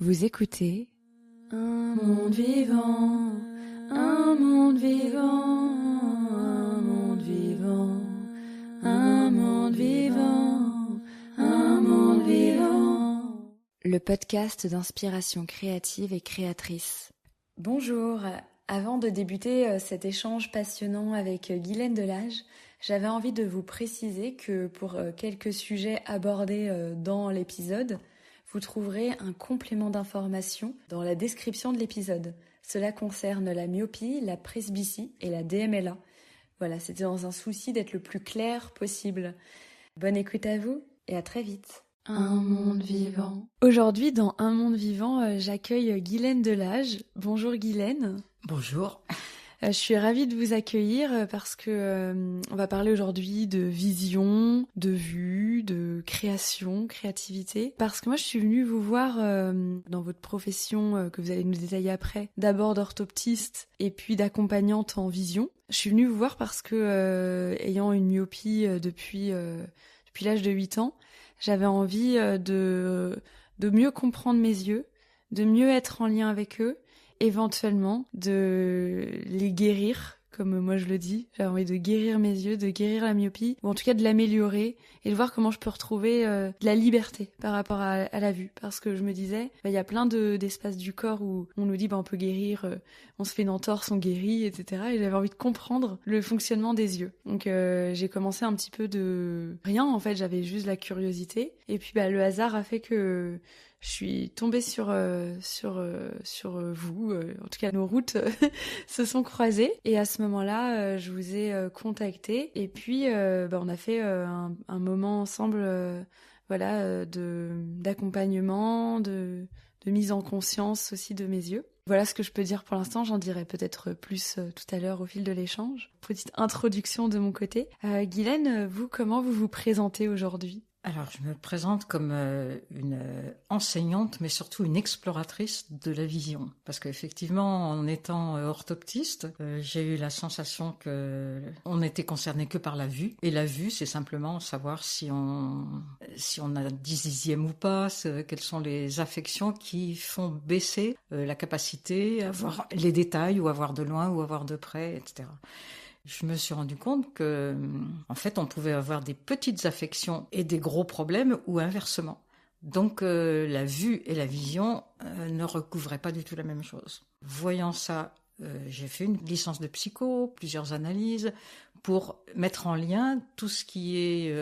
Vous écoutez Un monde vivant, un monde vivant, un monde vivant, un monde vivant, un monde vivant. Le podcast d'inspiration créative et créatrice. Bonjour, avant de débuter cet échange passionnant avec Guylaine Delage, j'avais envie de vous préciser que pour quelques sujets abordés dans l'épisode, vous trouverez un complément d'information dans la description de l'épisode. Cela concerne la myopie, la presbytie et la DMLA. Voilà, c'était dans un souci d'être le plus clair possible. Bonne écoute à vous et à très vite. Un monde vivant. Aujourd'hui, dans Un monde vivant, j'accueille Guylaine Delage. Bonjour Guylaine. Bonjour. Je suis ravie de vous accueillir parce que on va parler aujourd'hui de vision, de vue, de création, créativité. Parce que moi, je suis venue vous voir dans votre profession que vous allez nous détailler après, d'abord d'orthoptiste et puis d'accompagnante en vision. Je suis venue vous voir parce que, ayant une myopie depuis l'âge de 8 ans, j'avais envie de mieux comprendre mes yeux, de mieux être en lien avec eux, éventuellement de les guérir, comme moi je le dis. J'avais envie de guérir mes yeux, de guérir la myopie, ou en tout cas de l'améliorer, et de voir comment je peux retrouver de la liberté par rapport à la vue. Parce que je me disais, y a plein d'espaces du corps où on nous dit on peut guérir, on se fait une entorse, on guérit, etc. Et j'avais envie de comprendre le fonctionnement des yeux. Donc j'ai commencé un petit peu de rien, en fait, j'avais juste la curiosité. Et puis le hasard a fait que je suis tombée sur vous, en tout cas nos routes se sont croisées. Et à ce moment-là, je vous ai contacté. Et puis, on a fait un moment ensemble, d'accompagnement, de mise en conscience aussi de mes yeux. Voilà ce que je peux dire pour l'instant. J'en dirai peut-être plus tout à l'heure au fil de l'échange. Petite introduction de mon côté. Guylaine, vous, comment vous vous présentez aujourd'hui ? Alors, je me présente comme une enseignante, mais surtout une exploratrice de la vision. Parce qu'effectivement, en étant orthoptiste, j'ai eu la sensation que on n'était concerné que par la vue. Et la vue, c'est simplement savoir si on a 10 dixièmes ou pas, quelles sont les affections qui font baisser la capacité à voir les détails, ou à voir de loin, ou à voir de près, etc. Je me suis rendu compte que, en fait, on pouvait avoir des petites affections et des gros problèmes, ou inversement. Donc, la vue et la vision ne recouvraient pas du tout la même chose. Voyant ça, j'ai fait une licence de psycho, plusieurs analyses, pour mettre en lien tout ce qui est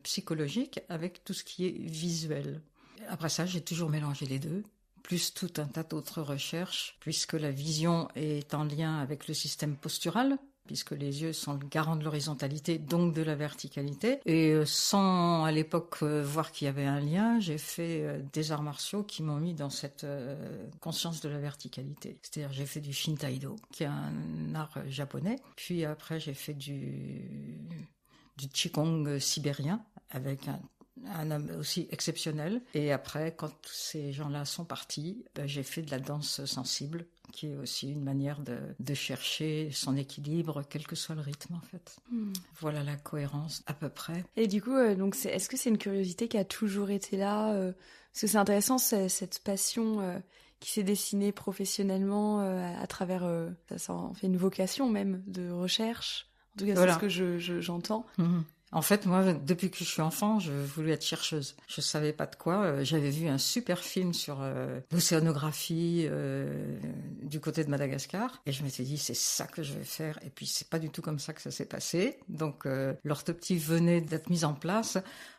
psychologique avec tout ce qui est visuel. Après ça, j'ai toujours mélangé les deux, plus tout un tas d'autres recherches, puisque la vision est en lien avec le système postural, puisque les yeux sont le garant de l'horizontalité, donc de la verticalité. Et sans, à l'époque, voir qu'il y avait un lien, j'ai fait des arts martiaux qui m'ont mis dans cette conscience de la verticalité. C'est-à-dire, j'ai fait du Shintai-do, qui est un art japonais. Puis après, j'ai fait du Qigong sibérien, avec un homme aussi exceptionnel. Et après, quand tous ces gens-là sont partis, j'ai fait de la danse sensible, qui est aussi une manière de chercher son équilibre, quel que soit le rythme, en fait. Voilà la cohérence, à peu près. Et du coup, est-ce que c'est une curiosité qui a toujours été là Parce que c'est intéressant, cette passion qui s'est dessinée professionnellement à travers... ça en fait une vocation même de recherche. En tout cas, voilà. C'est ce que j'entends. En fait, moi, depuis que je suis enfant, je voulais être chercheuse. Je savais pas de quoi. J'avais vu un super film sur l'océanographie du côté de Madagascar. Et je m'étais dit, c'est ça que je vais faire. Et puis, c'est pas du tout comme ça que ça s'est passé. Donc, l'orthoptie venait d'être mise en place.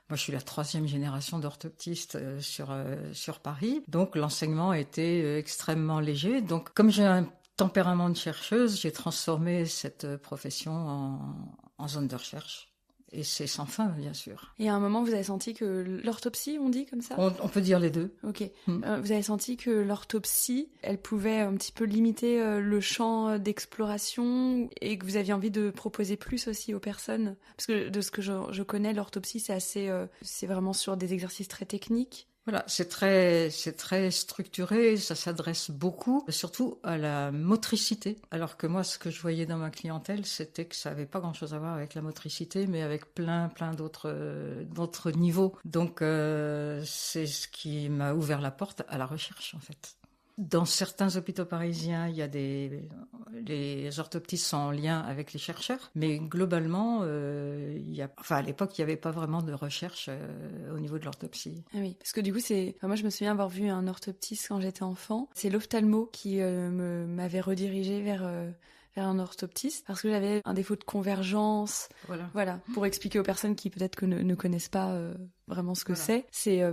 Moi, je suis la 3e génération d'orthoptistes sur Paris. Donc, l'enseignement était extrêmement léger. Donc, comme j'ai un tempérament de chercheuse, j'ai transformé cette profession en zone de recherche. Et c'est sans fin, bien sûr. Et à un moment, vous avez senti que l'orthopsie, on dit comme ça ? On peut dire les deux. Ok. Vous avez senti que l'orthopsie, elle pouvait un petit peu limiter le champ d'exploration et que vous aviez envie de proposer plus aussi aux personnes ? Parce que de ce que je connais, l'orthopsie, c'est vraiment sur des exercices très techniques. Voilà, c'est très structuré, ça s'adresse beaucoup, surtout à la motricité. Alors que moi, ce que je voyais dans ma clientèle, c'était que ça avait pas grand-chose à voir avec la motricité, mais avec plein d'autres niveaux. Donc, c'est ce qui m'a ouvert la porte à la recherche, en fait. Dans certains hôpitaux parisiens, les orthoptistes sont en lien avec les chercheurs, mais globalement, à l'époque, il n'y avait pas vraiment de recherche au niveau de l'orthopsie. Ah oui, parce que du coup, moi, je me souviens avoir vu un orthoptiste quand j'étais enfant. C'est l'ophtalmo qui m'avait redirigée vers un orthoptiste parce que j'avais un défaut de convergence. Voilà. Pour expliquer aux personnes qui peut-être ne connaissent pas vraiment ce que c'est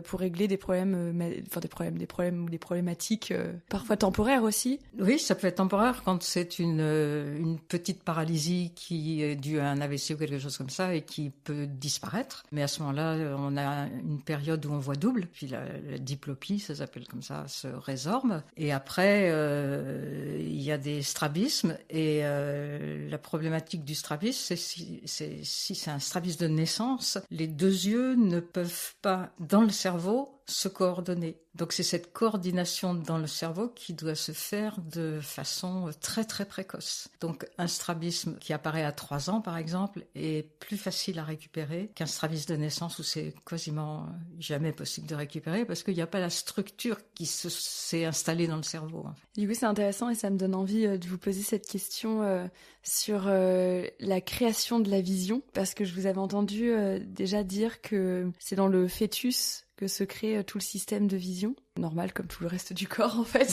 pour régler des problèmes, des problèmes ou des problématiques parfois temporaires aussi. Oui, ça peut être temporaire quand c'est une petite paralysie qui est due à un AVC ou quelque chose comme ça et qui peut disparaître. Mais à ce moment-là, on a une période où on voit double, puis la diplopie, ça s'appelle comme ça, se résorbe. Et après, il y a des strabismes et la problématique du strabisme, si c'est un strabisme de naissance, les deux yeux ne peuvent pas, dans le cerveau, se coordonner. Donc c'est cette coordination dans le cerveau qui doit se faire de façon très très précoce. Donc un strabisme qui apparaît à 3 ans par exemple est plus facile à récupérer qu'un strabisme de naissance où c'est quasiment jamais possible de récupérer parce qu'il n'y a pas la structure qui s'est installée dans le cerveau. En fait. Du coup c'est intéressant et ça me donne envie de vous poser cette question sur la création de la vision parce que je vous avais entendu déjà dire que c'est dans le fœtus que se crée tout le système de vision, normal comme tout le reste du corps en fait.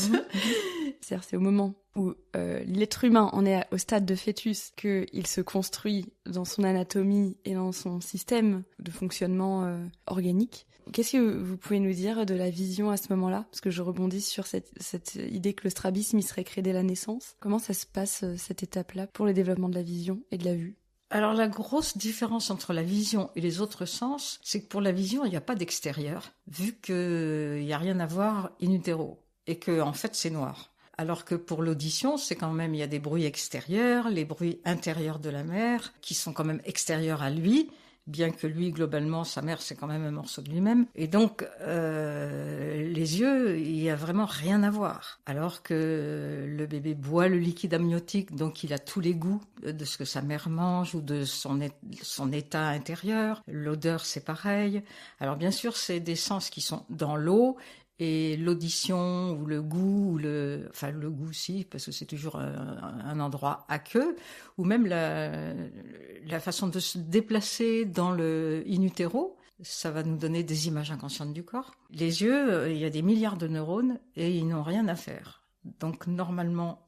C'est-à-dire c'est au moment où l'être humain en est au stade de fœtus qu'il se construit dans son anatomie et dans son système de fonctionnement organique. Qu'est-ce que vous pouvez nous dire de la vision à ce moment-là? Parce que je rebondis sur cette idée que le strabisme il serait créé dès la naissance. Comment ça se passe cette étape-là pour le développement de la vision et de la vue? Alors la grosse différence entre la vision et les autres sens, c'est que pour la vision, il n'y a pas d'extérieur, vu qu'il n'y a rien à voir in utero, et que en fait c'est noir. Alors que pour l'audition, c'est quand même, il y a des bruits extérieurs, les bruits intérieurs de la mère, qui sont quand même extérieurs à lui, bien que lui, globalement, sa mère, c'est quand même un morceau de lui-même. Et donc, les yeux, il n'y a vraiment rien à voir. Alors que le bébé boit le liquide amniotique, donc il a tous les goûts de ce que sa mère mange ou de son état intérieur. L'odeur, c'est pareil. Alors bien sûr, c'est des sens qui sont dans l'eau, et l'audition ou le goût, le goût aussi, parce que c'est toujours un endroit aqueux, ou même la façon de se déplacer dans le in utero, ça va nous donner des images inconscientes du corps. Les yeux, il y a des milliards de neurones et ils n'ont rien à faire. Donc normalement,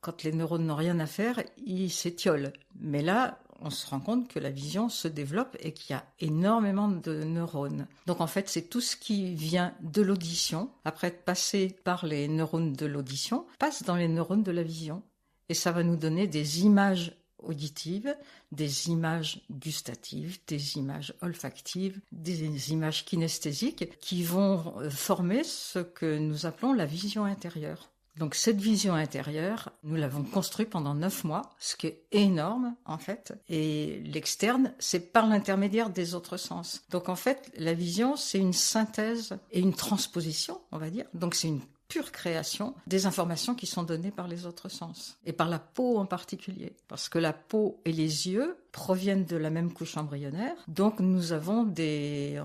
quand les neurones n'ont rien à faire, ils s'étiolent. Mais là, on se rend compte que la vision se développe et qu'il y a énormément de neurones. Donc en fait, c'est tout ce qui vient de l'audition, après être passé par les neurones de l'audition, passe dans les neurones de la vision. Et ça va nous donner des images auditives, des images gustatives, des images olfactives, des images kinesthésiques qui vont former ce que nous appelons la vision intérieure. Donc cette vision intérieure, nous l'avons construite pendant 9 mois, ce qui est énorme en fait. Et l'externe, c'est par l'intermédiaire des autres sens. Donc en fait, la vision, c'est une synthèse et une transposition, on va dire. Donc c'est une pure création des informations qui sont données par les autres sens. Et par la peau en particulier. Parce que la peau et les yeux proviennent de la même couche embryonnaire. Donc nous avons des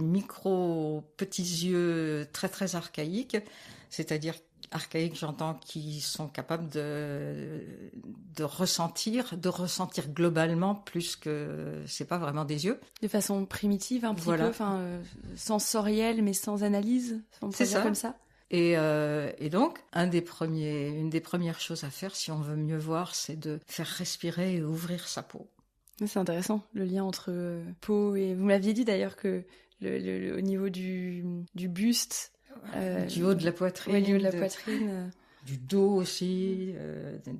micro petits yeux très très archaïques, c'est-à-dire archaïques, j'entends, qui sont capables de ressentir globalement plus que c'est pas vraiment des yeux. De façon primitive, un petit peu, sensorielle, mais sans analyse, on peut dire comme ça. Et donc, une des premières choses à faire, si on veut mieux voir, c'est de faire respirer et ouvrir sa peau. C'est intéressant, le lien entre peau et... Vous m'aviez dit d'ailleurs que au niveau du buste... du haut de la poitrine. Oui, du haut de la poitrine. Du dos aussi.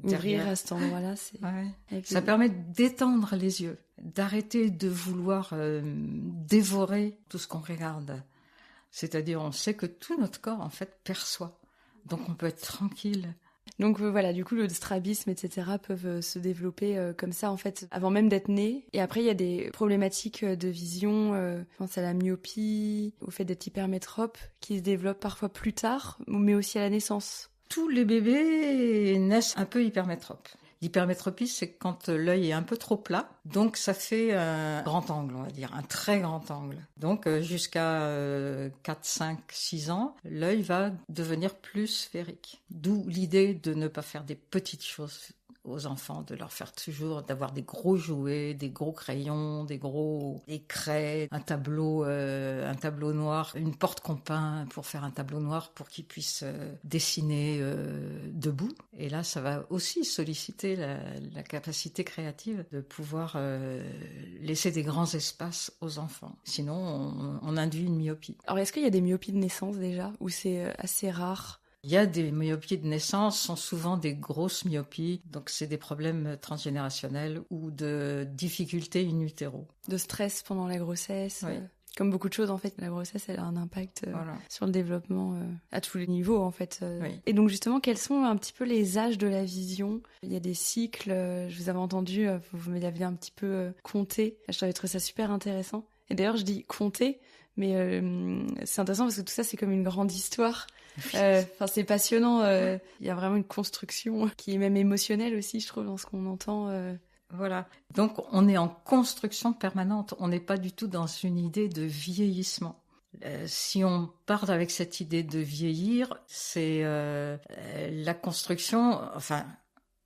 Ouvrir à cet endroit-là, c'est... Ouais. Ça permet d'étendre les yeux, d'arrêter de vouloir dévorer tout ce qu'on regarde. C'est-à-dire, on sait que tout notre corps, en fait, perçoit. Donc, on peut être tranquille Donc voilà, du coup le strabisme, etc. peuvent se développer comme ça en fait, avant même d'être nés. Et après il y a des problématiques de vision, je pense à la myopie, au fait d'être hypermétrope, qui se développent parfois plus tard, mais aussi à la naissance. Tous les bébés naissent un peu hypermétropes. L'hypermétropie, c'est quand l'œil est un peu trop plat, donc ça fait un grand angle, on va dire, un très grand angle. Donc jusqu'à 4, 5, 6 ans, l'œil va devenir plus sphérique. D'où l'idée de ne pas faire des petites choses aux enfants, de leur faire toujours, d'avoir des gros jouets, des gros crayons, des craies, un tableau noir, une porte qu'on peint pour faire un tableau noir pour qu'ils puissent dessiner debout. Et là, ça va aussi solliciter la capacité créative de pouvoir laisser des grands espaces aux enfants. Sinon, on induit une myopie. Alors, est-ce qu'il y a des myopies de naissance déjà, ou c'est assez rare ? Il y a des myopies de naissance, sont souvent des grosses myopies, donc c'est des problèmes transgénérationnels ou de difficultés in utero. De stress pendant la grossesse. Oui. Comme beaucoup de choses, en fait, la grossesse, elle a un impact sur le développement à tous les niveaux, en fait. Oui. Et donc, justement, quels sont un petit peu les âges de la vision ? Il y a des cycles, je vous avais entendu, vous me l'aviez un petit peu compté. Je t'avais trouvé ça super intéressant. Et d'ailleurs, je dis compter, mais c'est intéressant parce que tout ça, c'est comme une grande histoire. C'est passionnant. Il y a vraiment une construction qui est même émotionnelle aussi, je trouve, dans ce qu'on entend. Voilà. Donc, on est en construction permanente. On n'est pas du tout dans une idée de vieillissement. Si on part avec cette idée de vieillir, c'est la construction. Enfin,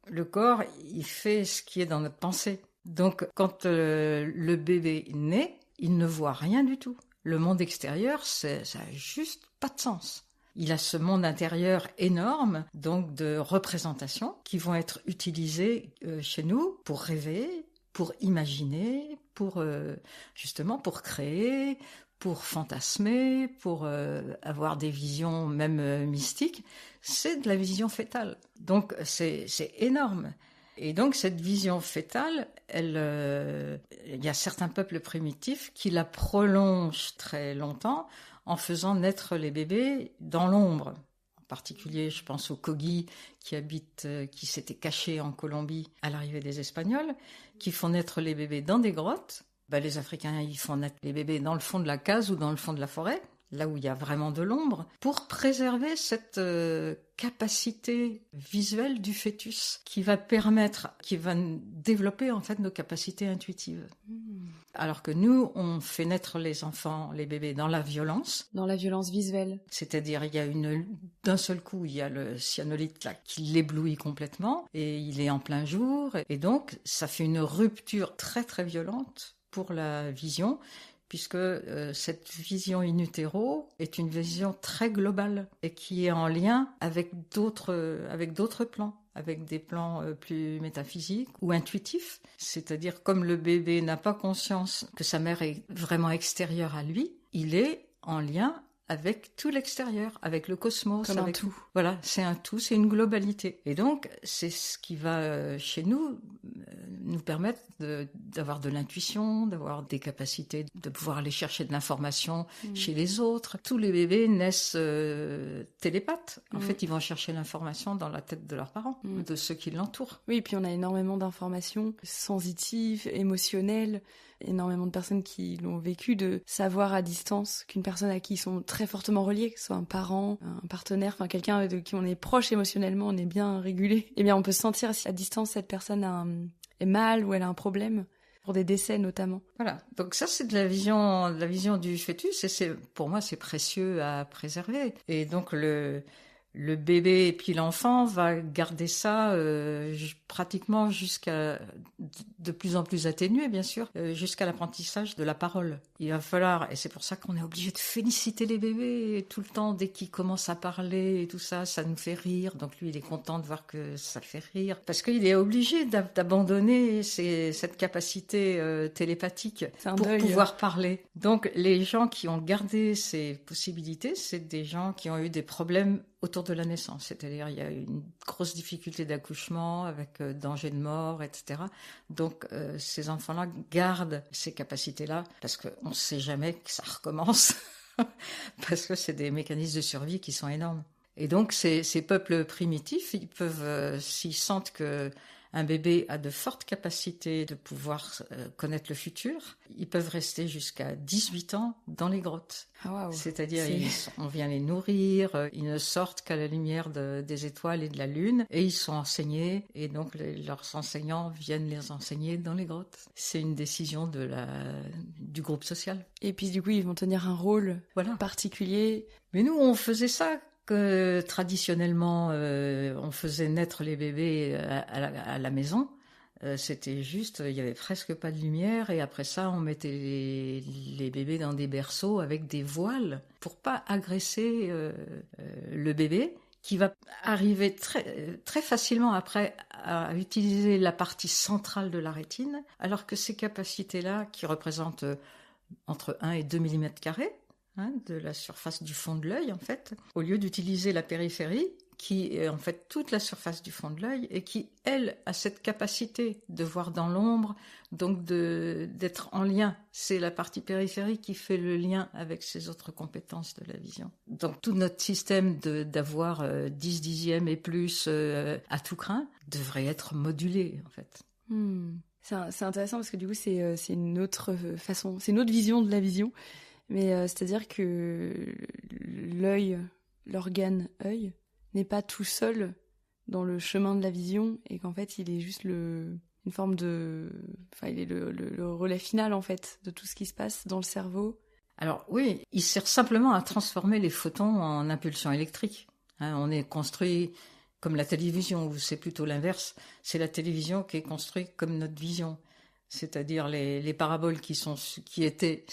le corps, il fait ce qui est dans notre pensée. Donc, quand le bébé naît, il ne voit rien du tout. Le monde extérieur, ça a juste pas de sens. Il a ce monde intérieur énorme, donc de représentations qui vont être utilisées chez nous pour rêver, pour imaginer, pour justement pour créer, pour fantasmer, pour avoir des visions même mystiques. C'est de la vision fœtale. Donc c'est énorme. Et donc cette vision fœtale, il y a certains peuples primitifs qui la prolongent très longtemps en faisant naître les bébés dans l'ombre. En particulier, je pense aux Kogi qui s'étaient cachés en Colombie à l'arrivée des Espagnols, qui font naître les bébés dans des grottes. Les Africains, ils font naître les bébés dans le fond de la case ou dans le fond de la forêt, là où il y a vraiment de l'ombre, pour préserver cette capacité visuelle du fœtus qui va développer en fait nos capacités intuitives. Alors que nous, on fait naître les enfants, les bébés dans la violence. Dans la violence visuelle. C'est-à-dire, d'un seul coup, il y a le cyanolithe là qui l'éblouit complètement et il est en plein jour. Et donc, ça fait une rupture très très violente pour la vision, puisque cette vision in utero est une vision très globale et qui est en lien avec d'autres plans, avec des plans plus métaphysiques ou intuitifs. C'est-à-dire, comme le bébé n'a pas conscience que sa mère est vraiment extérieure à lui, il est en lien avec tout l'extérieur, avec le cosmos. Comme un tout. Voilà, c'est un tout, c'est une globalité. Et donc, c'est ce qui va, chez nous, nous permettre d'avoir de l'intuition, d'avoir des capacités, de pouvoir aller chercher de l'information chez les autres. Tous les bébés naissent télépathes. En fait, ils vont chercher l'information dans la tête de leurs parents, de ceux qui l'entourent. Oui, et puis on a énormément d'informations sensitives, émotionnelles, énormément de personnes qui l'ont vécu, de savoir à distance qu'une personne à qui ils sont très fortement reliés, que ce soit un parent, un partenaire, enfin quelqu'un de qui on est proche émotionnellement, on est bien régulé, eh bien on peut sentir si à distance cette personne est mal ou elle a un problème, pour des décès notamment. Voilà, donc ça c'est de la vision du fœtus et pour moi c'est précieux à préserver. Et donc le bébé et puis l'enfant va garder ça pratiquement jusqu'à, de plus en plus atténué bien sûr, jusqu'à l'apprentissage de la parole. Il va falloir, et c'est pour ça qu'on est obligé de féliciter les bébés tout le temps, dès qu'ils commencent à parler et tout ça, ça nous fait rire. Donc lui, il est content de voir que ça le fait rire, parce qu'il est obligé d'abandonner cette capacité télépathique pour pouvoir parler. Donc les gens qui ont gardé ces possibilités, c'est des gens qui ont eu des problèmes autour de la naissance, c'est-à-dire il y a une grosse difficulté d'accouchement avec danger de mort, etc. Donc ces enfants-là gardent ces capacités-là parce qu'on ne sait jamais que ça recommence, parce que c'est des mécanismes de survie qui sont énormes. Et donc ces peuples primitifs, ils peuvent, s'ils sentent que un bébé a de fortes capacités de pouvoir connaître le futur, ils peuvent rester jusqu'à 18 ans dans les grottes. Ah, wow. C'est-à-dire, on vient les nourrir, ils ne sortent qu'à la lumière des étoiles et de la lune, et ils sont enseignés, et donc leurs enseignants viennent les enseigner dans les grottes. C'est une décision du groupe social. Et puis du coup, ils vont tenir un rôle particulier. Mais nous, on faisait ça. Que traditionnellement, on faisait naître les bébés à la maison. C'était juste, il y avait presque pas de lumière, et après ça, on mettait les bébés dans des berceaux avec des voiles pour pas agresser le bébé, qui va arriver très, très facilement après à utiliser la partie centrale de la rétine, alors que ces capacités-là, qui représentent entre 1 et 2 mm², de la surface du fond de l'œil, en fait, au lieu d'utiliser la périphérie, qui est en fait toute la surface du fond de l'œil, et qui, elle, a cette capacité de voir dans l'ombre, donc d'être en lien. C'est la partie périphérique qui fait le lien avec ces autres compétences de la vision. Donc tout notre système d'avoir 10 dixièmes et plus à tout crin devrait être modulé, en fait. C'est intéressant parce que du coup, c'est une autre façon, c'est une autre vision de la vision. Mais c'est-à-dire que l'œil, l'organe œil, n'est pas tout seul dans le chemin de la vision, et qu'en fait il est juste une forme de... Enfin, il est le relais final en fait de tout ce qui se passe dans le cerveau. Alors oui, il sert simplement à transformer les photons en impulsions électriques. On est construit comme la télévision, ou c'est plutôt l'inverse. C'est la télévision qui est construite comme notre vision. C'est-à-dire les paraboles qui étaient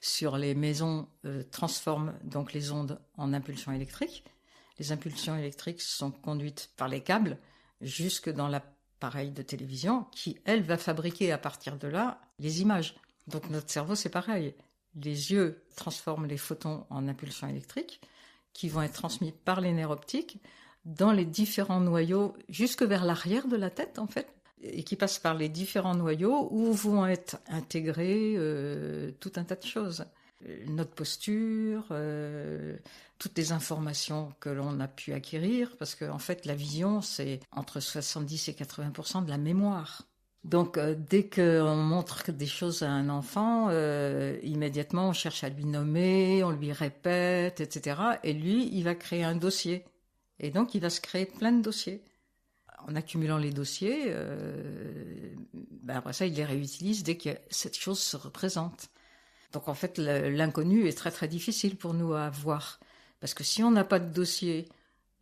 sur les maisons transforment donc les ondes en impulsions électriques. Les impulsions électriques sont conduites par les câbles jusque dans l'appareil de télévision qui, elle, va fabriquer à partir de là les images. Donc notre cerveau, c'est pareil. Les yeux transforment les photons en impulsions électriques qui vont être transmis par les nerfs optiques dans les différents noyaux jusque vers l'arrière de la tête, en fait, et qui passent par les différents noyaux où vont être intégrés tout un tas de choses. Notre posture, toutes les informations que l'on a pu acquérir, parce qu'en fait, la vision, c'est entre 70 et 80% de la mémoire. Donc, dès qu'on montre des choses à un enfant, immédiatement, on cherche à lui nommer, on lui répète, etc. Et lui, il va créer un dossier. Et donc, il va se créer plein de dossiers. En accumulant les dossiers, après ça, il les réutilise dès que cette chose se représente. Donc en fait, l'inconnu est très très difficile pour nous à voir. Parce que si on n'a pas de dossier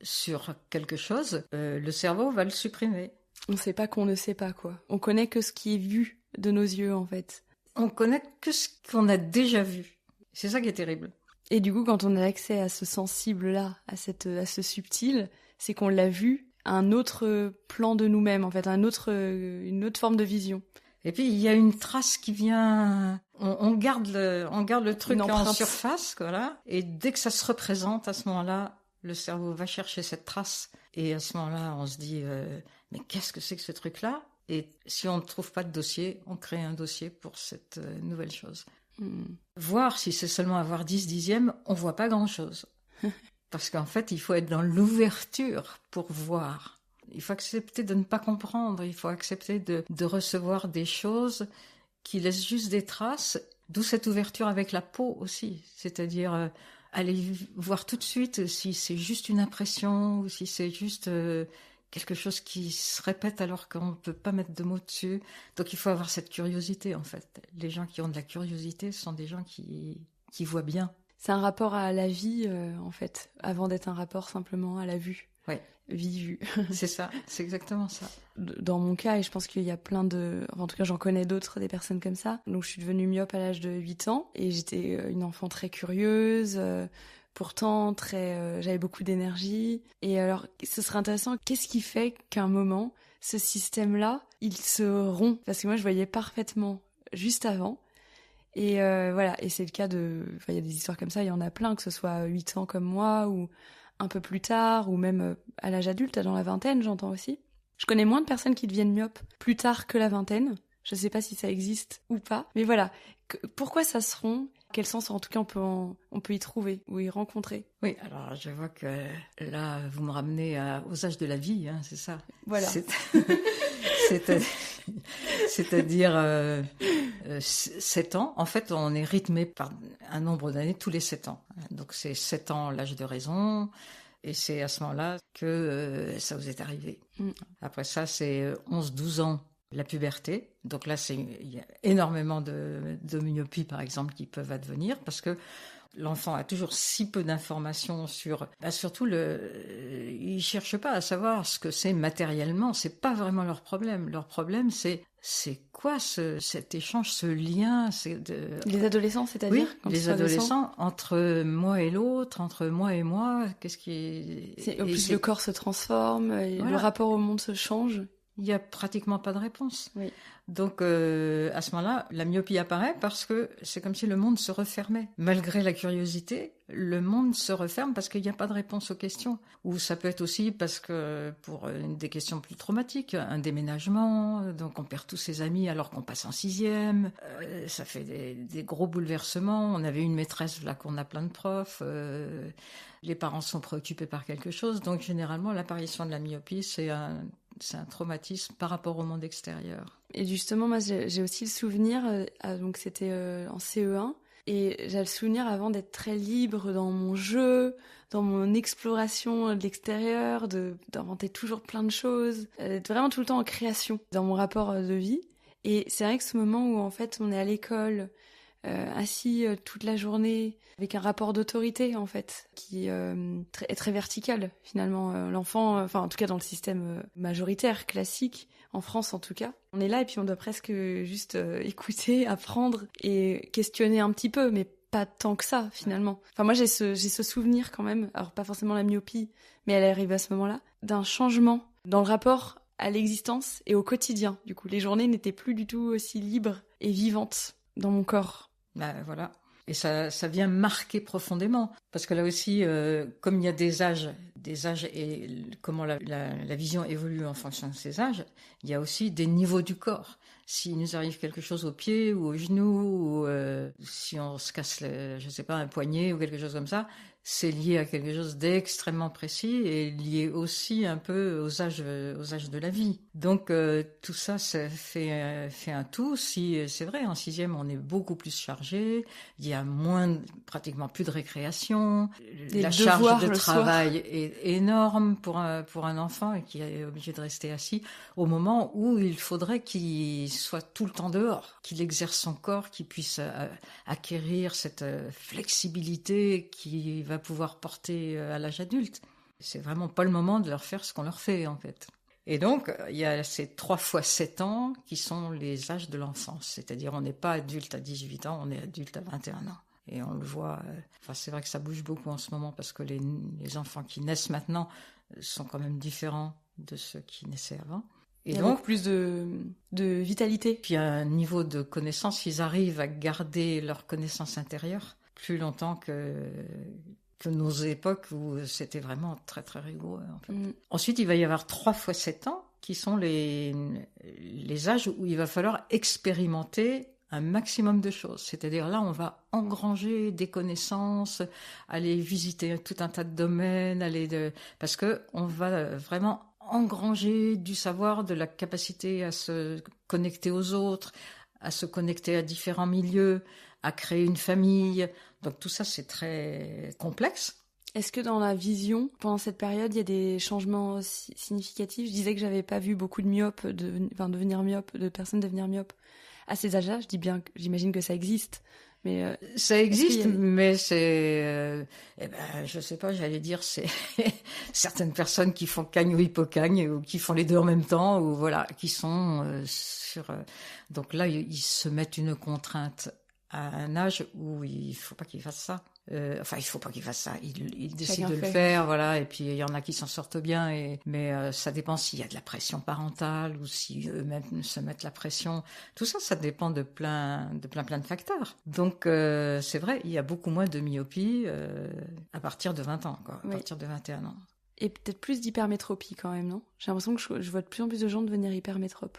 sur quelque chose, le cerveau va le supprimer. On ne sait pas qu'on ne sait pas, quoi. On connaît que ce qui est vu de nos yeux, en fait. On connaît que ce qu'on a déjà vu. C'est ça qui est terrible. Et du coup, quand on a accès à ce sensible-là, à ce subtil, c'est qu'on l'a vu à un autre plan de nous-mêmes, en fait, une autre forme de vision. Et puis, il y a une trace qui vient... On garde le truc en surface, voilà. Et dès que ça se représente, à ce moment-là, le cerveau va chercher cette trace. Et à ce moment-là, on se dit, mais qu'est-ce que c'est que ce truc-là ? Et si on ne trouve pas de dossier, on crée un dossier pour cette nouvelle chose. Voir si c'est seulement avoir 10 dixièmes, on voit pas grand-chose. Parce qu'en fait, il faut être dans l'ouverture pour voir. Il faut accepter de ne pas comprendre, il faut accepter de recevoir des choses qui laissent juste des traces, d'où cette ouverture avec la peau aussi. C'est-à-dire aller voir tout de suite si c'est juste une impression ou si c'est juste quelque chose qui se répète alors qu'on ne peut pas mettre de mots dessus. Donc il faut avoir cette curiosité en fait. Les gens qui ont de la curiosité sont des gens qui voient bien. C'est un rapport à la vie en fait, avant d'être un rapport simplement à la vue. Oui. Vie-vue. C'est ça, c'est exactement ça. Dans mon cas, et je pense qu'il y a plein en tout cas j'en connais d'autres, des personnes comme ça. Donc je suis devenue myope à l'âge de 8 ans et j'étais une enfant très curieuse, pourtant j'avais beaucoup d'énergie. Et alors ce serait intéressant, qu'est-ce qui fait qu'à un moment, ce système-là, il se rompt ? Parce que moi je voyais parfaitement juste avant. Et voilà, et c'est le cas il y a des histoires comme ça, il y en a plein, que ce soit 8 ans comme moi ou un peu plus tard, ou même à l'âge adulte, dans la vingtaine, j'entends aussi. Je connais moins de personnes qui deviennent myopes plus tard que la vingtaine. Je sais pas si ça existe ou pas. Mais voilà, pourquoi ça se rompt ? Quel sens, en tout cas, on peut y trouver ou y rencontrer? Oui, alors je vois que là, vous me ramenez aux âges de la vie, hein, c'est ça. Voilà. C'est-à-dire 7 ans. En fait, on est rythmé par un nombre d'années tous les 7 ans. Donc c'est 7 ans l'âge de raison, et c'est à ce moment-là que ça vous est arrivé. Après ça, c'est 11-12 ans. La puberté, donc là il y a énormément de myopie par exemple qui peuvent advenir parce que l'enfant a toujours si peu d'informations sur, surtout ils cherchent pas à savoir ce que c'est matériellement, c'est pas vraiment leur problème. Leur problème c'est quoi cet échange, ce lien, les adolescents, c'est-à-dire oui, les adolescents entre moi et l'autre, entre moi et moi, qu'est-ce qui est... En plus le corps se transforme, et voilà. Le rapport au monde se change. Il n'y a pratiquement pas de réponse. Oui. Donc, à ce moment-là, la myopie apparaît parce que c'est comme si le monde se refermait. Malgré la curiosité, le monde se referme parce qu'il n'y a pas de réponse aux questions. Ou ça peut être aussi parce que, pour des questions plus traumatiques, un déménagement, donc on perd tous ses amis alors qu'on passe en 6e, ça fait des gros bouleversements. On avait une maîtresse, là qu'on a plein de profs, les parents sont préoccupés par quelque chose. Donc, généralement, l'apparition de la myopie, c'est un traumatisme par rapport au monde extérieur. Et justement, moi, j'ai aussi le souvenir, donc c'était en CE1, et j'ai le souvenir avant d'être très libre dans mon jeu, dans mon exploration de l'extérieur, d'inventer toujours plein de choses, d'être vraiment tout le temps en création dans mon rapport de vie. Et c'est vrai que ce moment où, en fait, on est à l'école, assis toute la journée, avec un rapport d'autorité, en fait, qui est très vertical, finalement. L'enfant, enfin, en tout cas dans le système majoritaire, classique, en France en tout cas, on est là et puis on doit presque juste écouter, apprendre et questionner un petit peu, mais pas tant que ça, finalement. Enfin, moi, j'ai ce souvenir quand même, alors pas forcément la myopie, mais elle arrive à ce moment-là, d'un changement dans le rapport à l'existence et au quotidien. Du coup, les journées n'étaient plus du tout aussi libres et vivantes dans mon corps. Voilà. Et ça vient marquer profondément. Parce que là aussi, comme il y a des âges et comment la vision évolue en fonction de ces âges, il y a aussi des niveaux du corps. S'il nous arrive quelque chose au pied ou au genou, ou si on se casse, un poignet ou quelque chose comme ça, c'est lié à quelque chose d'extrêmement précis et lié aussi un peu aux âges de la vie. Donc tout ça fait un tout. Si c'est vrai, en 6e, on est beaucoup plus chargé. Il y a pratiquement plus de récréation. La charge de travail est énorme pour un enfant qui est obligé de rester assis au moment où il faudrait qu'il soit tout le temps dehors, qu'il exerce son corps, qu'il puisse acquérir cette flexibilité qui va pouvoir porter à l'âge adulte. C'est vraiment pas le moment de leur faire ce qu'on leur fait, en fait. Et donc, il y a ces 3 fois 7 ans qui sont les âges de l'enfance. C'est-à-dire, on n'est pas adulte à 18 ans, on est adulte à 21 ans. Et on le voit, c'est vrai que ça bouge beaucoup en ce moment parce que les enfants qui naissent maintenant sont quand même différents de ceux qui naissaient avant. Et donc, beaucoup plus de vitalité. Puis à un niveau de connaissance, ils arrivent à garder leur connaissance intérieure plus longtemps que nos époques où c'était vraiment très très rigoureux. En fait. Ensuite, il va y avoir 3 fois 7 ans qui sont les âges où il va falloir expérimenter un maximum de choses. C'est-à-dire là, on va engranger des connaissances, aller visiter tout un tas de domaines, parce que on va vraiment engranger du savoir, de la capacité à se connecter aux autres, à se connecter à différents milieux, à créer une famille. Donc tout ça, c'est très complexe. Est-ce que dans la vision, pendant cette période, il y a des changements significatifs? Je disais que j'avais pas vu beaucoup de myopes, de personnes devenir myopes à ces âges-là. J'imagine que ça existe. Mais ça existe, mais c'est, je sais pas, j'allais dire, c'est certaines personnes qui font cagne ou hypocagne, ou qui font les deux en même temps, ou voilà, qui sont donc là, ils se mettent une contrainte à un âge où il faut pas qu'ils fassent ça. Il faut pas qu'ils fassent ça. Ils décident de le faire, voilà. Et puis il y en a qui s'en sortent bien. Mais ça dépend s'il y a de la pression parentale ou si eux-mêmes se mettent la pression. Tout ça, ça dépend de plein de facteurs. Donc c'est vrai, il y a beaucoup moins de myopie à partir de 20 ans, quoi. À partir de 21 ans. Et peut-être plus d'hypermétropie quand même, non? J'ai l'impression que je vois de plus en plus de gens devenir hypermétropes.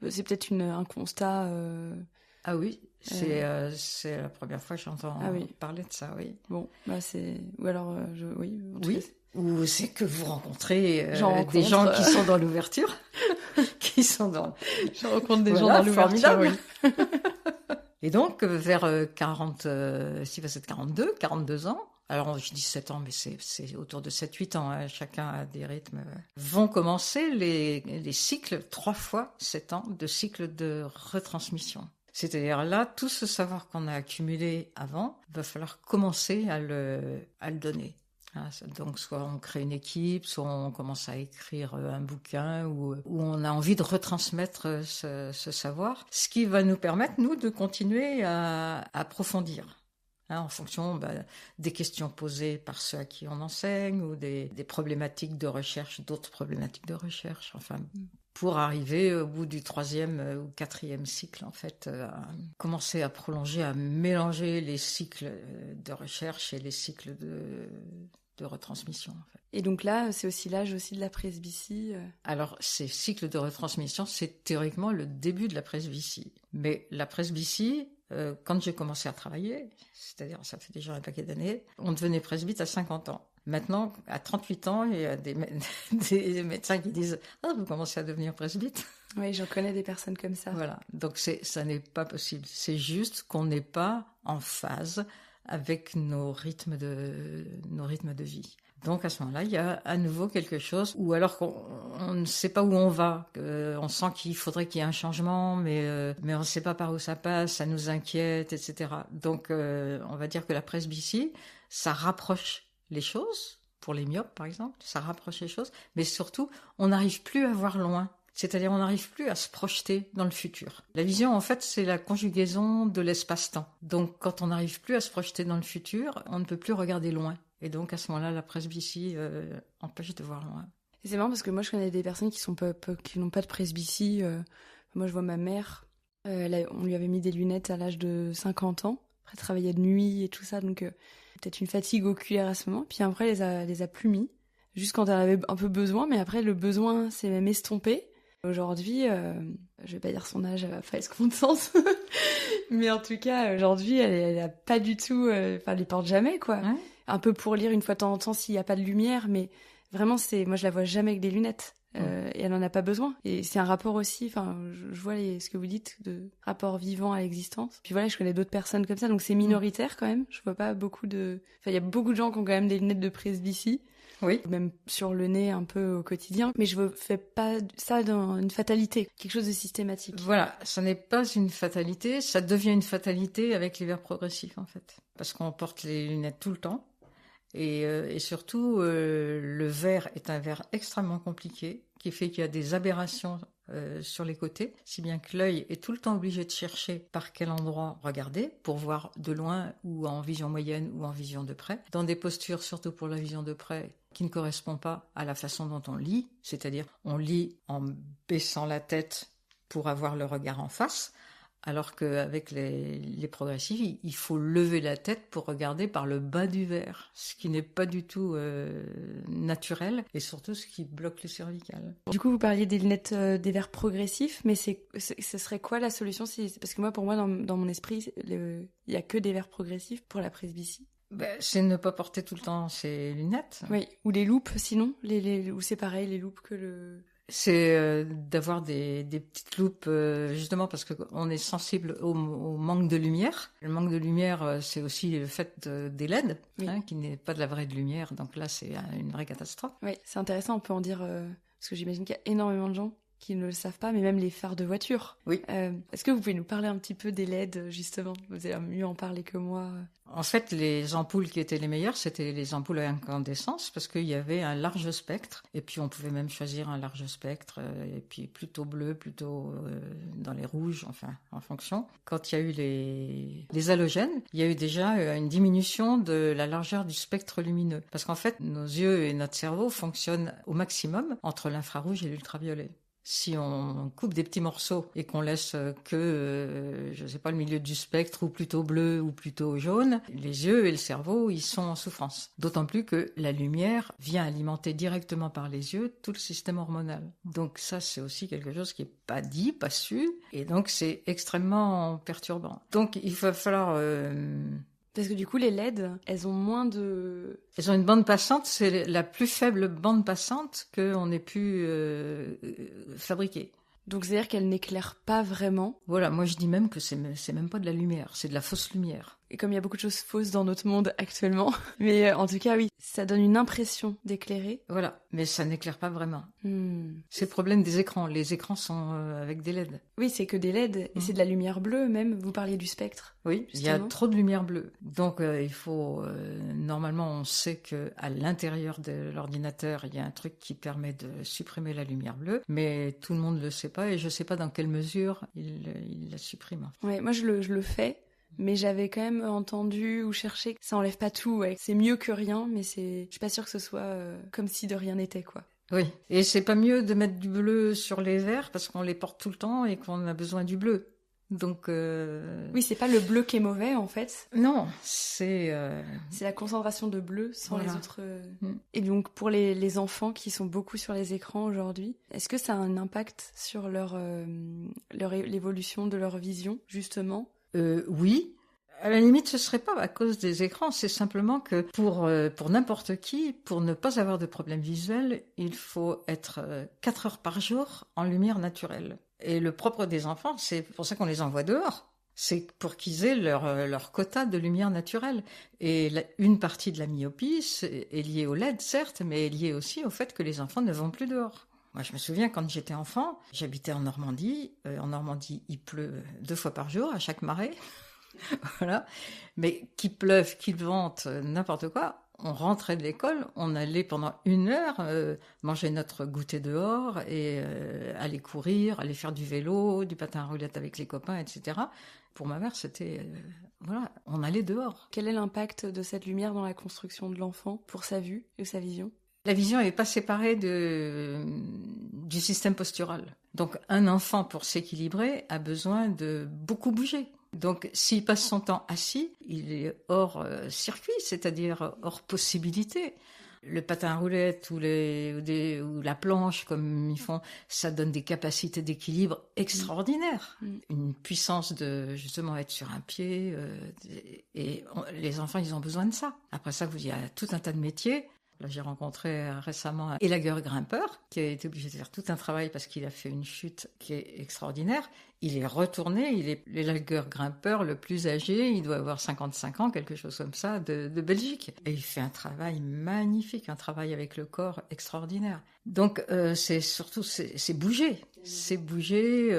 C'est peut-être un constat. Ah oui. C'est la première fois que j'entends parler de ça, oui. Bon, bah c'est... Ou alors, oui. Oui, ou c'est que vous rencontrez des gens qui sont dans l'ouverture, qui sont dans... Je rencontre des gens dans l'ouverture, oui. Et donc, vers 42 ans, alors je dis 7 ans, mais c'est autour de 7-8 ans, hein, chacun a des rythmes, vont commencer les cycles, 3 fois 7 ans, de cycles de retransmission. C'est-à-dire là, tout ce savoir qu'on a accumulé avant, il va falloir commencer à le donner. Donc soit on crée une équipe, soit on commence à écrire un bouquin où on a envie de retransmettre ce savoir, ce qui va nous permettre, nous, de continuer à approfondir. En fonction des questions posées par ceux à qui on enseigne ou des problématiques de recherche, d'autres problématiques de recherche, enfin, pour arriver au bout du 3e ou 4e cycle, en fait, à commencer à prolonger, à mélanger les cycles de recherche et les cycles de retransmission. En fait. Et donc là, c'est aussi l'âge aussi de la presbytie. Alors, ces cycles de retransmission, c'est théoriquement le début de la presbytie. Mais la presbytie, quand j'ai commencé à travailler, c'est-à-dire ça fait déjà un paquet d'années, on devenait presbyte à 50 ans. Maintenant, à 38 ans, il y a des médecins qui disent « Ah, vous commencez à devenir presbyte ». Oui, j'en connais des personnes comme ça. Voilà, donc ça n'est pas possible. C'est juste qu'on n'est pas en phase avec nos rythmes de vie. Donc à ce moment-là, il y a à nouveau quelque chose, ou alors qu'on ne sait pas où on va, on sent qu'il faudrait qu'il y ait un changement, mais on ne sait pas par où ça passe, ça nous inquiète, etc. Donc on va dire que la presbytie, ça rapproche les choses, pour les myopes par exemple, ça rapproche les choses, mais surtout, on n'arrive plus à voir loin. C'est-à-dire, on n'arrive plus à se projeter dans le futur. La vision, en fait, c'est la conjugaison de l'espace-temps. Donc, quand on n'arrive plus à se projeter dans le futur, on ne peut plus regarder loin. Et donc, à ce moment-là, la presbytie empêche de voir loin. Et c'est marrant parce que moi, je connais des personnes qui n'ont pas de presbytie. Moi, je vois ma mère. On lui avait mis des lunettes à l'âge de 50 ans. Après, elle travaillait de nuit et tout ça. Donc, peut-être une fatigue oculaire à ce moment. Puis après, elle les a plus mis. Juste quand elle avait un peu besoin. Mais après, le besoin s'est même estompé. Aujourd'hui, je vais pas dire son âge, elle va pas être contente. Mais en tout cas, aujourd'hui, elle a pas du tout... elle les porte jamais, quoi. Ouais. Un peu pour lire une fois de temps en temps s'il y a pas de lumière, mais vraiment, moi, je la vois jamais avec des lunettes. Et elle en a pas besoin. Et c'est un rapport aussi, enfin, je vois ce que vous dites, de rapport vivant à l'existence. Puis voilà, je connais d'autres personnes comme ça, donc c'est minoritaire quand même. Je vois pas beaucoup de... Enfin, il y a beaucoup de gens qui ont quand même des lunettes de presbytie. Oui. Même sur le nez un peu au quotidien. Mais je ne fais pas ça dans une fatalité, quelque chose de systématique. Voilà, ça n'est pas une fatalité, ça devient une fatalité avec les verres progressifs en fait. Parce qu'on porte les lunettes tout le temps. Et surtout, le verre est un verre extrêmement compliqué, qui fait qu'il y a des aberrations sur les côtés, si bien que l'œil est tout le temps obligé de chercher par quel endroit regarder pour voir de loin ou en vision moyenne ou en vision de près, dans des postures, surtout pour la vision de près, qui ne correspondent pas à la façon dont on lit, c'est-à-dire on lit en baissant la tête pour avoir le regard en face, alors qu'avec les progressifs, il faut lever la tête pour regarder par le bas du verre, ce qui n'est pas du tout naturel, et surtout ce qui bloque le cervical. Du coup, vous parliez des lunettes des verres progressifs, mais ce serait quoi la solution parce que pour moi, dans mon esprit, il n'y a que des verres progressifs pour la presbytie. C'est ne pas porter tout le temps ses lunettes. Oui, ou les loupes sinon, ou c'est pareil, les loupes que le... C'est d'avoir des petites loupes, justement parce qu'on est sensible au manque de lumière. Le manque de lumière, c'est aussi le fait des LED, oui. Qui n'est pas de la vraie lumière. Donc là, c'est une vraie catastrophe. Oui, c'est intéressant, on peut en dire, parce que j'imagine qu'il y a énormément de gens qui ne le savent pas, mais même les phares de voiture. Oui. Est-ce que vous pouvez nous parler un petit peu des LED, justement ? Vous allez mieux en parler que moi. En fait, les ampoules qui étaient les meilleures, c'était les ampoules à incandescence, parce qu'il y avait un large spectre, et puis on pouvait même choisir un large spectre, et puis plutôt bleu, plutôt dans les rouges, enfin, en fonction. Quand il y a eu les halogènes, il y a eu déjà une diminution de la largeur du spectre lumineux, parce qu'en fait, nos yeux et notre cerveau fonctionnent au maximum entre l'infrarouge et l'ultraviolet. Si on coupe des petits morceaux et qu'on laisse que, je sais pas, le milieu du spectre, ou plutôt bleu ou plutôt jaune, les yeux et le cerveau, ils sont en souffrance. D'autant plus que la lumière vient alimenter directement par les yeux tout le système hormonal. Donc ça, c'est aussi quelque chose qui est pas dit, pas su, et donc c'est extrêmement perturbant. Donc il va falloir... Parce que du coup, les LED, elles ont moins de... Elles ont une bande passante, c'est la plus faible bande passante qu'on ait pu fabriquer. Donc c'est-à-dire qu'elles n'éclairent pas vraiment. Voilà, moi je dis même que c'est même pas de la lumière, c'est de la fausse lumière. Et comme il y a beaucoup de choses fausses dans notre monde actuellement. Mais en tout cas, oui, ça donne une impression d'éclairer. Voilà, mais ça n'éclaire pas vraiment. C'est le problème des écrans. Les écrans sont avec des LED. Oui, c'est que des LED, et c'est de la lumière bleue même. Vous parliez du spectre. Oui, justement. Il y a trop de lumière bleue. Donc il faut... normalement, on sait qu'à l'intérieur de l'ordinateur, il y a un truc qui permet de supprimer la lumière bleue, mais tout le monde ne le sait pas, et je ne sais pas dans quelle mesure il la supprime. Ouais, moi je le fais. Mais j'avais quand même entendu ou cherché que ça enlève pas tout, ouais. C'est mieux que rien, mais je suis pas sûre que ce soit comme si de rien n'était, quoi. Oui, et c'est pas mieux de mettre du bleu sur les verts parce qu'on les porte tout le temps et qu'on a besoin du bleu. Donc oui, c'est pas le bleu qui est mauvais en fait. Non, c'est la concentration de bleu sans les autres. Et donc pour les enfants qui sont beaucoup sur les écrans aujourd'hui, est-ce que ça a un impact sur l'évolution de leur vision justement? Oui. À la limite, ce serait pas à cause des écrans, c'est simplement que pour n'importe qui, pour ne pas avoir de problème visuel, il faut être 4 heures par jour en lumière naturelle. Et le propre des enfants, c'est pour ça qu'on les envoie dehors. C'est pour qu'ils aient leur quota de lumière naturelle. Et une partie de la myopie est liée au LED, certes, mais est liée aussi au fait que les enfants ne vont plus dehors. Moi, je me souviens, quand j'étais enfant, j'habitais en Normandie. En Normandie, il pleut 2 fois par jour, à chaque marée. Voilà. Mais qu'il pleuve, qu'il vente, n'importe quoi, on rentrait de l'école, on allait pendant 1 heure manger notre goûter dehors et aller courir, aller faire du vélo, du patin à roulettes avec les copains, etc. Pour ma mère, c'était... voilà, on allait dehors. Quel est l'impact de cette lumière dans la construction de l'enfant pour sa vue et sa vision ? La vision n'est pas séparée du système postural. Donc un enfant, pour s'équilibrer, a besoin de beaucoup bouger. Donc s'il passe son temps assis, il est hors circuit, c'est-à-dire hors possibilité. Le patin à roulettes ou la planche, comme ils font, ça donne des capacités d'équilibre extraordinaires. Une puissance de, justement, être sur un pied. Les enfants, ils ont besoin de ça. Après ça, il y a tout un tas de métiers. Là, j'ai rencontré récemment un élagueur grimpeur qui a été obligé de faire tout un travail parce qu'il a fait une chute qui est extraordinaire. Il est retourné, il est l'élagueur grimpeur le plus âgé, il doit avoir 55 ans, quelque chose comme ça, de Belgique. Et il fait un travail magnifique, un travail avec le corps extraordinaire. Donc, c'est surtout, c'est bouger. C'est bouger,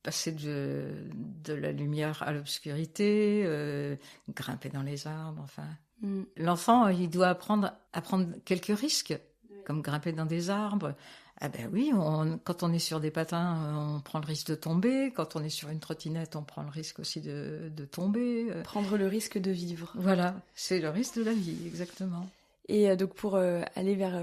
passer de la lumière à l'obscurité, grimper dans les arbres, enfin... L'enfant, il doit apprendre à prendre quelques risques, comme grimper dans des arbres. Ah ben oui, quand on est sur des patins, on prend le risque de tomber. Quand on est sur une trottinette, on prend le risque aussi de tomber. Prendre le risque de vivre. Voilà, c'est le risque de la vie, exactement. Et donc pour aller vers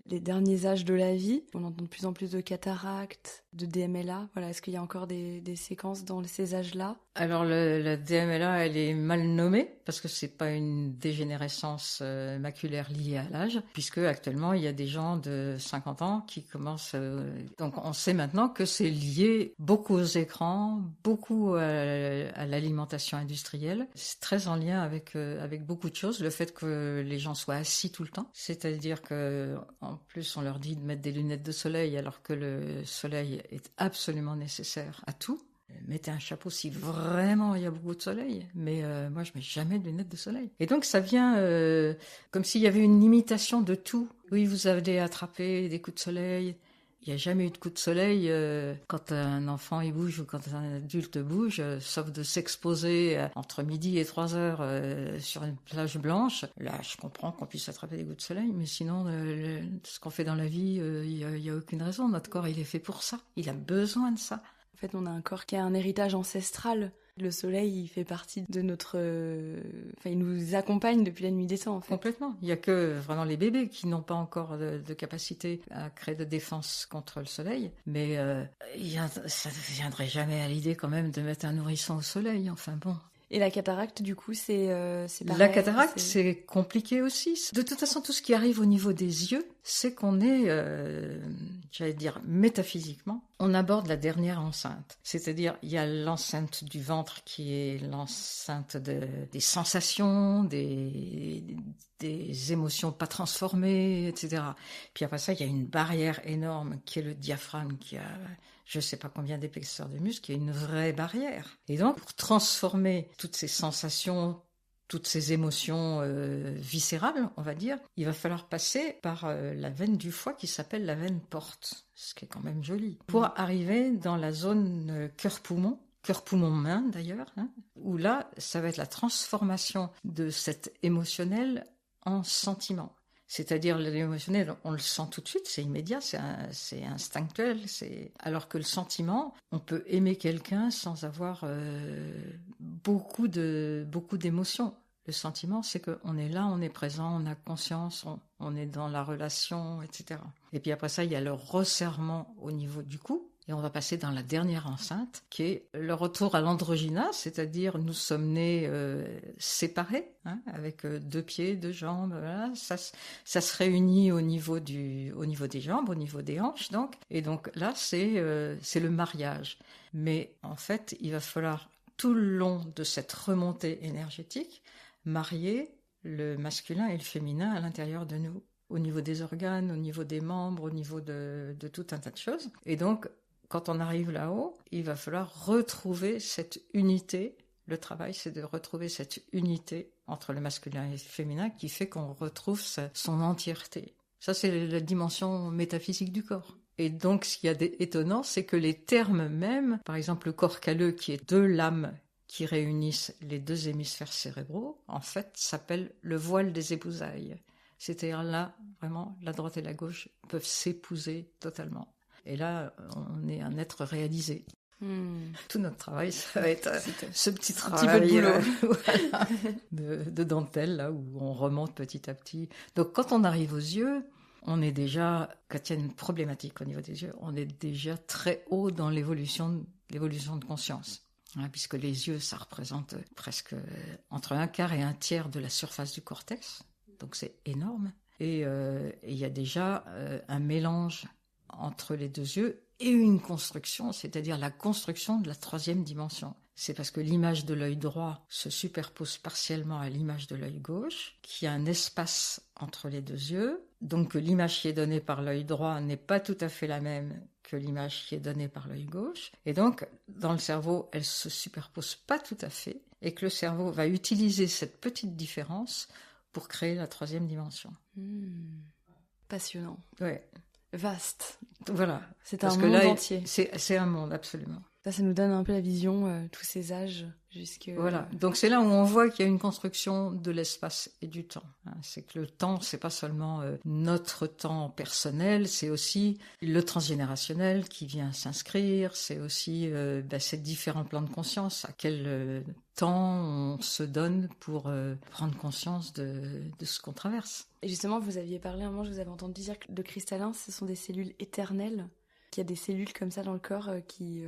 les derniers âges de la vie, on entend de plus en plus de cataractes, de DMLA. Voilà, est-ce qu'il y a encore des séquences dans ces âges-là ? Alors la DMLA, elle est mal nommée parce que c'est pas une dégénérescence maculaire liée à l'âge, puisque actuellement il y a des gens de 50 ans qui commencent. Donc on sait maintenant que c'est lié beaucoup aux écrans, beaucoup à l'alimentation industrielle. C'est très en lien avec beaucoup de choses. Le fait que les gens soient assis tout le temps, c'est-à-dire que en plus on leur dit de mettre des lunettes de soleil alors que le soleil est absolument nécessaire à tout. Mettez un chapeau si vraiment il y a beaucoup de soleil, mais moi je mets jamais de lunettes de soleil. Et donc ça vient comme s'il y avait une limitation de tout. Oui, vous allez attraper des coups de soleil. Il n'y a jamais eu de coup de soleil quand un enfant il bouge ou quand un adulte bouge, sauf de s'exposer entre midi et 3 heures sur une plage blanche. Là, je comprends qu'on puisse attraper des coups de soleil, mais sinon, ce qu'on fait dans la vie, il y a aucune raison. Notre corps, il est fait pour ça. Il a besoin de ça. En fait, on a un corps qui a un héritage ancestral. Le soleil, il fait partie de notre... Enfin, il nous accompagne depuis la nuit des temps, en fait. Complètement. Il n'y a que vraiment les bébés qui n'ont pas encore de capacité à créer de défense contre le soleil. Mais ça ne viendrait jamais à l'idée quand même de mettre un nourrisson au soleil. Enfin bon. Et la cataracte, du coup, c'est pareil. La cataracte, c'est compliqué aussi. De toute façon, tout ce qui arrive au niveau des yeux, c'est qu'on est, j'allais dire, métaphysiquement, on aborde la dernière enceinte. C'est-à-dire, il y a l'enceinte du ventre qui est l'enceinte des sensations, des émotions pas transformées, etc. Puis après ça, il y a une barrière énorme qui est le diaphragme qui a... je ne sais pas combien d'épaisseur de muscle, qui est une vraie barrière. Et donc, pour transformer toutes ces sensations, toutes ces émotions viscérales, on va dire, il va falloir passer par la veine du foie qui s'appelle la veine porte, ce qui est quand même joli, pour arriver dans la zone cœur-poumon main d'ailleurs, hein, où là, ça va être la transformation de cet émotionnel en sentiment. C'est-à-dire l'émotionnel, on le sent tout de suite, c'est immédiat, c'est instinctuel. Alors que le sentiment, on peut aimer quelqu'un sans avoir beaucoup d'émotions. Le sentiment, c'est qu'on est là, on est présent, on a conscience, on est dans la relation, etc. Et puis après ça, il y a le resserrement au niveau du cou. Et on va passer dans la dernière enceinte, qui est le retour à l'androgyna, c'est-à-dire nous sommes nés séparés, hein, avec 2 pieds, 2 jambes, voilà. Ça se réunit au niveau des jambes, au niveau des hanches, donc. Et donc là, c'est le mariage. Mais en fait, il va falloir tout le long de cette remontée énergétique marier le masculin et le féminin à l'intérieur de nous, au niveau des organes, au niveau des membres, au niveau de tout un tas de choses. Et donc, quand on arrive là-haut, il va falloir retrouver cette unité. Le travail, c'est de retrouver cette unité entre le masculin et le féminin qui fait qu'on retrouve son entièreté. Ça, c'est la dimension métaphysique du corps. Et donc, ce qu'il y a d'étonnant, c'est que les termes mêmes, par exemple le corps calleux, qui est 2 lames qui réunissent les 2 hémisphères cérébraux, en fait, s'appelle le voile des épousailles. C'est-à-dire là, vraiment, la droite et la gauche peuvent s'épouser totalement. Et là, on est un être réalisé. Tout notre travail, ça va être ce petit travail, un petit peu de boulot. Voilà, de dentelle, là où on remonte petit à petit. Donc, quand on arrive aux yeux, on est déjà, quand il y a une problématique au niveau des yeux, on est déjà très haut dans l'évolution de conscience. Hein, puisque les yeux, ça représente presque entre 1/4 et 1/3 de la surface du cortex. Donc, c'est énorme. Et il y a déjà un mélange entre les 2 yeux et une construction, c'est-à-dire la construction de la 3e dimension. C'est parce que l'image de l'œil droit se superpose partiellement à l'image de l'œil gauche, qu'il y a un espace entre les 2 yeux, donc que l'image qui est donnée par l'œil droit n'est pas tout à fait la même que l'image qui est donnée par l'œil gauche. Et donc, dans le cerveau, elle ne se superpose pas tout à fait, et que le cerveau va utiliser cette petite différence pour créer la 3e dimension. Passionnant. Ouais. Vaste. Voilà. C'est un monde entier. C'est un monde, absolument. Ça nous donne un peu la vision, tous ces âges jusque... Voilà. Donc c'est là où on voit qu'il y a une construction de l'espace et du temps. C'est que le temps, c'est pas seulement notre temps personnel, c'est aussi le transgénérationnel qui vient s'inscrire, c'est aussi ces différents plans de conscience, à quel temps on se donne pour prendre conscience de ce qu'on traverse. Et justement, vous aviez parlé un moment, je vous avais entendu dire que le cristallin, ce sont des cellules éternelles, qu'il y a des cellules comme ça dans le corps qui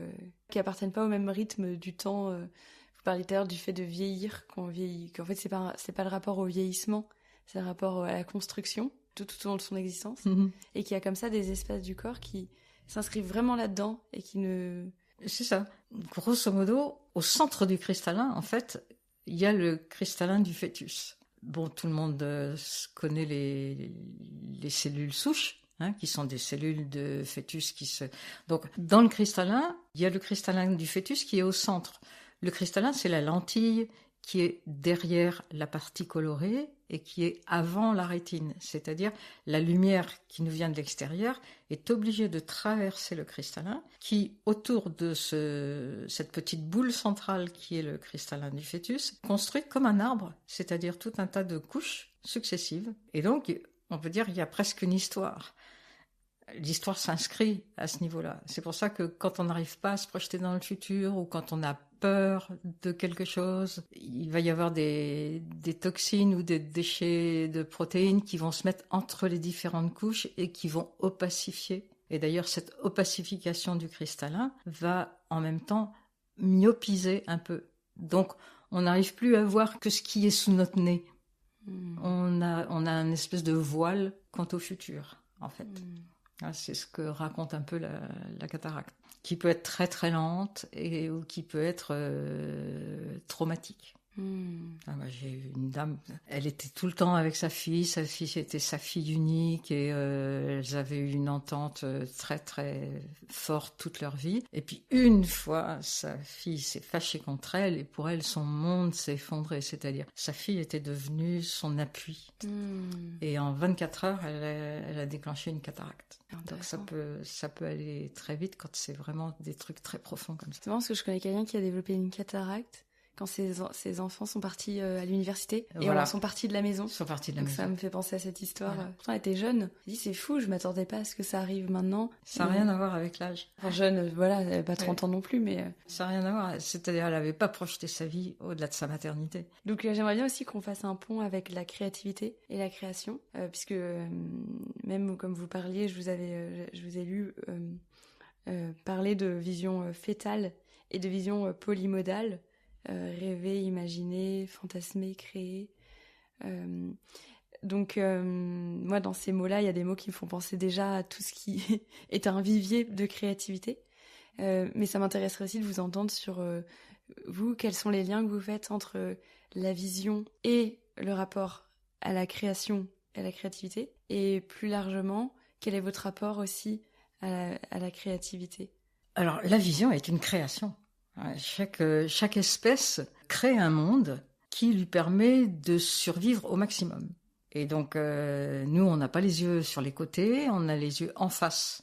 appartiennent pas au même rythme du temps. Vous parliez tout à l'heure du fait de vieillir, qu'on vieillit, qu'en fait c'est pas le rapport au vieillissement, c'est le rapport à la construction tout au long de son existence, et qu'il y a comme ça des espaces du corps qui s'inscrivent vraiment là-dedans et qui ne... C'est ça. Grosso modo, au centre du cristallin, en fait, il y a le cristallin du fœtus. Bon, tout le monde connaît les cellules souches, hein, qui sont des cellules de fœtus qui se... Donc, dans le cristallin, il y a le cristallin du fœtus qui est au centre. Le cristallin, c'est la lentille qui est derrière la partie colorée et qui est avant la rétine. C'est-à-dire, la lumière qui nous vient de l'extérieur est obligée de traverser le cristallin qui, autour de cette petite boule centrale qui est le cristallin du fœtus, construit comme un arbre, c'est-à-dire tout un tas de couches successives. Et donc, on peut dire qu'il y a presque une histoire. L'histoire s'inscrit à ce niveau-là. C'est pour ça que quand on n'arrive pas à se projeter dans le futur ou quand on n'a peur de quelque chose. Il va y avoir des toxines ou des déchets de protéines qui vont se mettre entre les différentes couches et qui vont opacifier. Et d'ailleurs, cette opacification du cristallin va en même temps myopiser un peu. Donc, on n'arrive plus à voir que ce qui est sous notre nez. On a une espèce de voile quant au futur, en fait. C'est ce que raconte un peu la cataracte, qui peut être très très lente ou qui peut être traumatique. J'ai eu une dame, elle était tout le temps avec sa fille était sa fille unique et elles avaient eu une entente très très forte toute leur vie. Et puis une fois, sa fille s'est fâchée contre elle et pour elle, son monde s'est effondré. C'est-à-dire, sa fille était devenue son appui. Et en 24 heures, elle a déclenché une cataracte. Donc ça peut aller très vite quand c'est vraiment des trucs très profonds comme ça. C'est marrant parce que je connais quelqu'un qui a développé une cataracte quand ses enfants sont partis à l'université et sont partis de la maison. Ça me fait penser à cette histoire. Voilà. Pourtant, elle était jeune. Elle dit, c'est fou, je m'attendais pas à ce que ça arrive maintenant. Ça n'a rien à voir avec l'âge. Enfin, jeune, voilà, elle n'avait pas 30 ans non plus, mais... Ça n'a rien à voir. C'est-à-dire, elle n'avait pas projeté sa vie au-delà de sa maternité. Donc, j'aimerais bien aussi qu'on fasse un pont avec la créativité et la création, puisque même comme vous parliez, je vous ai lu parler de vision fétale et de vision polymodale. Rêver, imaginer, fantasmer, créer. Donc, moi, dans ces mots-là, il y a des mots qui me font penser déjà à tout ce qui est un vivier de créativité. Mais ça m'intéresserait aussi de vous entendre sur vous, quels sont les liens que vous faites entre la vision et le rapport à la création et à la créativité. Et plus largement, quel est votre rapport aussi à la créativité ? Alors, la vision est une création. Chaque espèce crée un monde qui lui permet de survivre au maximum. Et donc, nous, on n'a pas les yeux sur les côtés, on a les yeux en face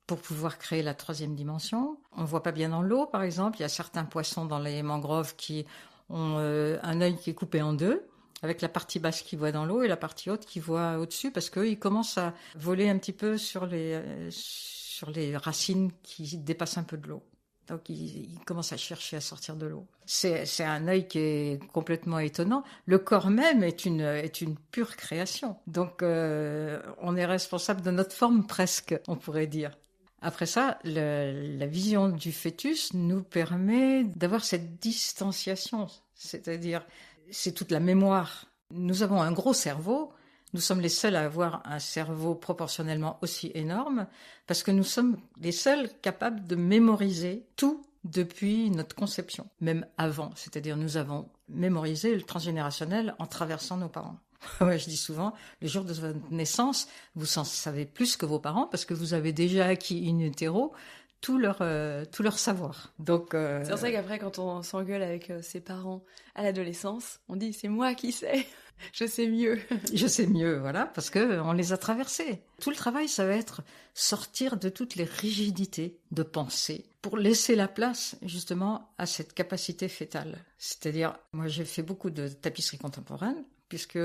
pour pouvoir créer la troisième dimension. On ne voit pas bien dans l'eau, par exemple. Il y a certains poissons dans les mangroves qui ont un œil qui est coupé en deux, avec la partie basse qui voit dans l'eau et la partie haute qui voit au-dessus, parce qu'ils commencent à voler un petit peu sur les racines qui dépassent un peu de l'eau. Donc, il commence à chercher à sortir de l'eau. C'est un œil qui est complètement étonnant. Le corps même est une pure création. Donc, on est responsable de notre forme presque, on pourrait dire. Après ça, la vision du fœtus nous permet d'avoir cette distanciation. C'est-à-dire, c'est toute la mémoire. Nous avons un gros cerveau. Nous sommes les seuls à avoir un cerveau proportionnellement aussi énorme parce que nous sommes les seuls capables de mémoriser tout depuis notre conception, même avant. C'est-à-dire nous avons mémorisé le transgénérationnel en traversant nos parents. Ouais, je dis souvent, le jour de votre naissance, vous en savez plus que vos parents parce que vous avez déjà acquis in utero tout leur savoir. Donc, c'est pour ça qu'après, quand on s'engueule avec ses parents à l'adolescence, on dit « c'est moi qui sais ». Je sais mieux. Je sais mieux, voilà, parce que on les a traversés. Tout le travail, ça va être sortir de toutes les rigidités de pensée pour laisser la place, justement, à cette capacité fétale. C'est-à-dire, moi, j'ai fait beaucoup de tapisserie contemporaine, puisque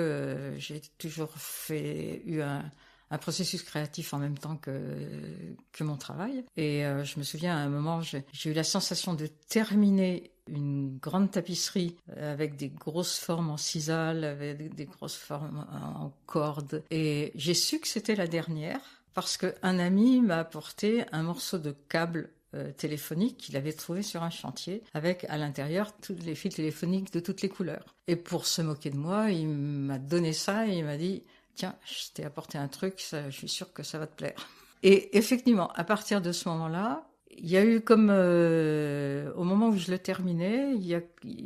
j'ai toujours eu un processus créatif en même temps que mon travail. Et je me souviens, à un moment, j'ai eu la sensation de terminer une grande tapisserie avec des grosses formes en sisal, avec des grosses formes en cordes. Et j'ai su que c'était la dernière parce qu'un ami m'a apporté un morceau de câble téléphonique qu'il avait trouvé sur un chantier avec à l'intérieur tous les fils téléphoniques de toutes les couleurs. Et pour se moquer de moi, il m'a donné ça et il m'a dit « Tiens, je t'ai apporté un truc, je suis sûre que ça va te plaire. » Et effectivement, à partir de ce moment-là, il y a eu comme, au moment où je le terminais, il y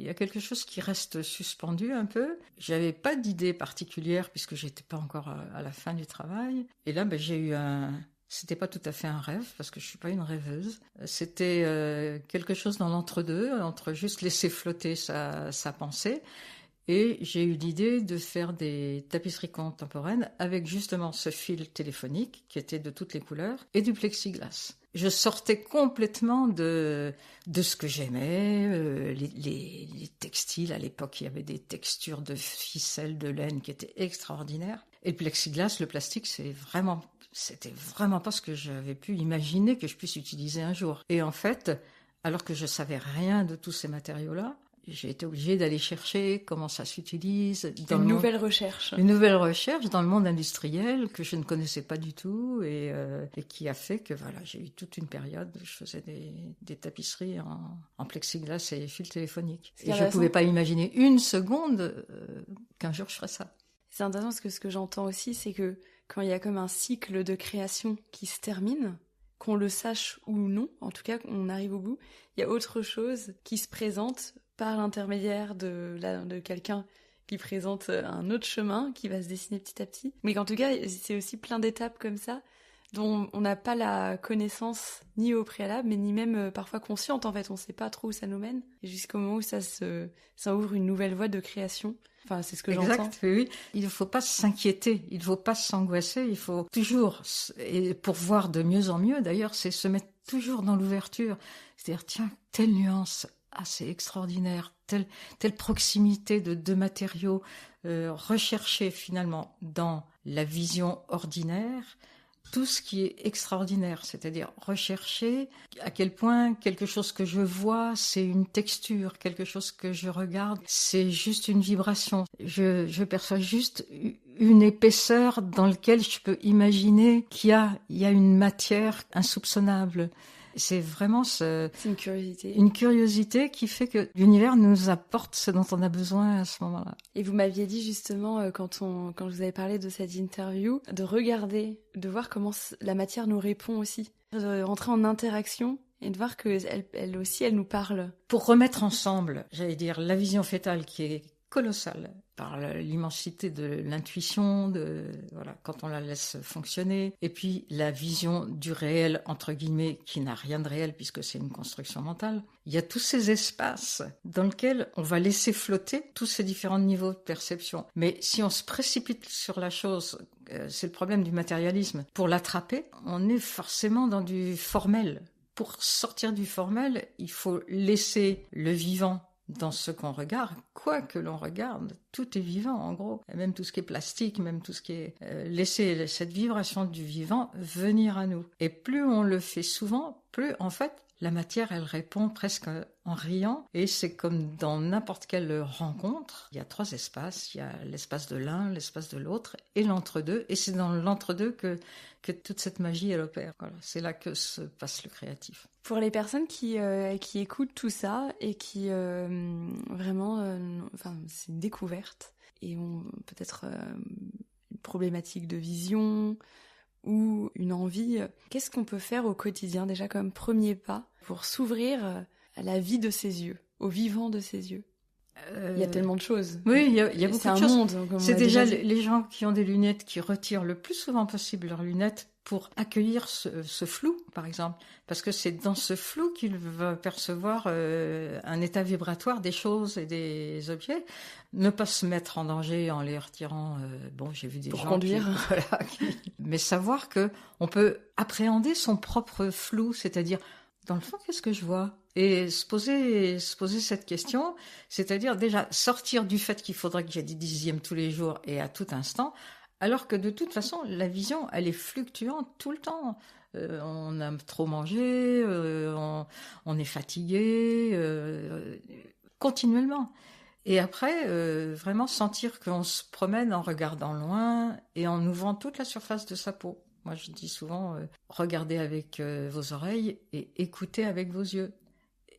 a quelque chose qui reste suspendu un peu. J'avais pas d'idée particulière puisque j'étais pas encore à la fin du travail. Et là, j'ai eu c'était pas tout à fait un rêve parce que je suis pas une rêveuse. C'était quelque chose dans l'entre-deux, entre juste laisser flotter sa pensée. Et j'ai eu l'idée de faire des tapisseries contemporaines avec justement ce fil téléphonique qui était de toutes les couleurs et du plexiglas. Je sortais complètement de ce que j'aimais, les textiles. À l'époque, il y avait des textures de ficelle, de laine qui étaient extraordinaires. Et le plexiglas, le plastique, c'était vraiment pas ce que j'avais pu imaginer que je puisse utiliser un jour. Et en fait, alors que je savais rien de tous ces matériaux-là. J'ai été obligée d'aller chercher comment ça s'utilise. Une nouvelle recherche Dans le monde industriel que je ne connaissais pas du tout et qui a fait que voilà, j'ai eu toute une période où je faisais des tapisseries en plexiglas et fil téléphonique. Et je ne pouvais pas imaginer une seconde qu'un jour je ferais ça. C'est intéressant parce que ce que j'entends aussi, c'est que quand il y a comme un cycle de création qui se termine, qu'on le sache ou non, en tout cas qu'on arrive au bout, il y a autre chose qui se présente par l'intermédiaire de quelqu'un qui présente un autre chemin qui va se dessiner petit à petit. Mais qu'en tout cas, c'est aussi plein d'étapes comme ça dont on n'a pas la connaissance ni au préalable, mais ni même parfois consciente en fait. On ne sait pas trop où ça nous mène. Et jusqu'au moment où ça ouvre une nouvelle voie de création. Enfin, c'est ce que j'entends. Exact, oui. Il ne faut pas s'inquiéter, il ne faut pas s'angoisser, il faut toujours, et pour voir de mieux en mieux d'ailleurs, c'est se mettre toujours dans l'ouverture. C'est-à-dire, tiens, telle nuance, c'est extraordinaire, telle proximité de deux matériaux, rechercher finalement dans la vision ordinaire tout ce qui est extraordinaire, c'est-à-dire rechercher à quel point quelque chose que je vois, c'est une texture, quelque chose que je regarde, c'est juste une vibration. Je perçois juste une épaisseur dans laquelle je peux imaginer qu'il y a une matière insoupçonnable. C'est vraiment c'est une curiosité. Une curiosité qui fait que l'univers nous apporte ce dont on a besoin à ce moment-là. Et vous m'aviez dit justement, quand je vous avais parlé de cette interview, de regarder, de voir comment la matière nous répond aussi, de rentrer en interaction et de voir qu'elle aussi, elle nous parle. Pour remettre ensemble, j'allais dire, la vision fétale qui est colossale par l'immensité de l'intuition, voilà, quand on la laisse fonctionner, et puis la vision du réel, entre guillemets, qui n'a rien de réel puisque c'est une construction mentale. Il y a tous ces espaces dans lesquels on va laisser flotter tous ces différents niveaux de perception. Mais si on se précipite sur la chose, c'est le problème du matérialisme, pour l'attraper, on est forcément dans du formel. Pour sortir du formel, il faut laisser le vivant dans ce qu'on regarde, quoi que l'on regarde, tout est vivant en gros, et même tout ce qui est plastique, même tout ce qui est laisser cette vibration du vivant venir à nous. Et plus on le fait souvent, plus en fait la matière elle répond presque en riant, et c'est comme dans n'importe quelle rencontre, il y a trois espaces, il y a l'espace de l'un, l'espace de l'autre et l'entre-deux, et c'est dans l'entre-deux que toute cette magie elle opère. Voilà, c'est là que se passe le créatif. Pour les personnes qui écoutent tout ça et qui vraiment, c'est une découverte et ont peut-être une problématique de vision ou une envie, qu'est-ce qu'on peut faire au quotidien déjà comme premier pas pour s'ouvrir à la vie de ses yeux, au vivant de ses yeux? Il y a tellement de choses. Oui, il y a beaucoup de choses. C'est un monde. C'est déjà les gens qui ont des lunettes qui retirent le plus souvent possible leurs lunettes pour accueillir ce flou, par exemple. Parce que c'est dans ce flou qu'il va percevoir un état vibratoire des choses et des objets. Ne pas se mettre en danger en les retirant. J'ai vu des pour gens conduire. Mais savoir que on peut appréhender son propre flou, c'est-à-dire, dans le fond, qu'est-ce que je vois ? Et se poser cette question, c'est-à-dire déjà sortir du fait qu'il faudrait que j'ai des dixièmes tous les jours et à tout instant, alors que de toute façon, la vision, elle est fluctuante tout le temps. On a trop mangé, on est fatigué, continuellement. Et après, vraiment sentir qu'on se promène en regardant loin et en ouvrant toute la surface de sa peau. Moi, je dis souvent, regardez avec vos oreilles et écoutez avec vos yeux.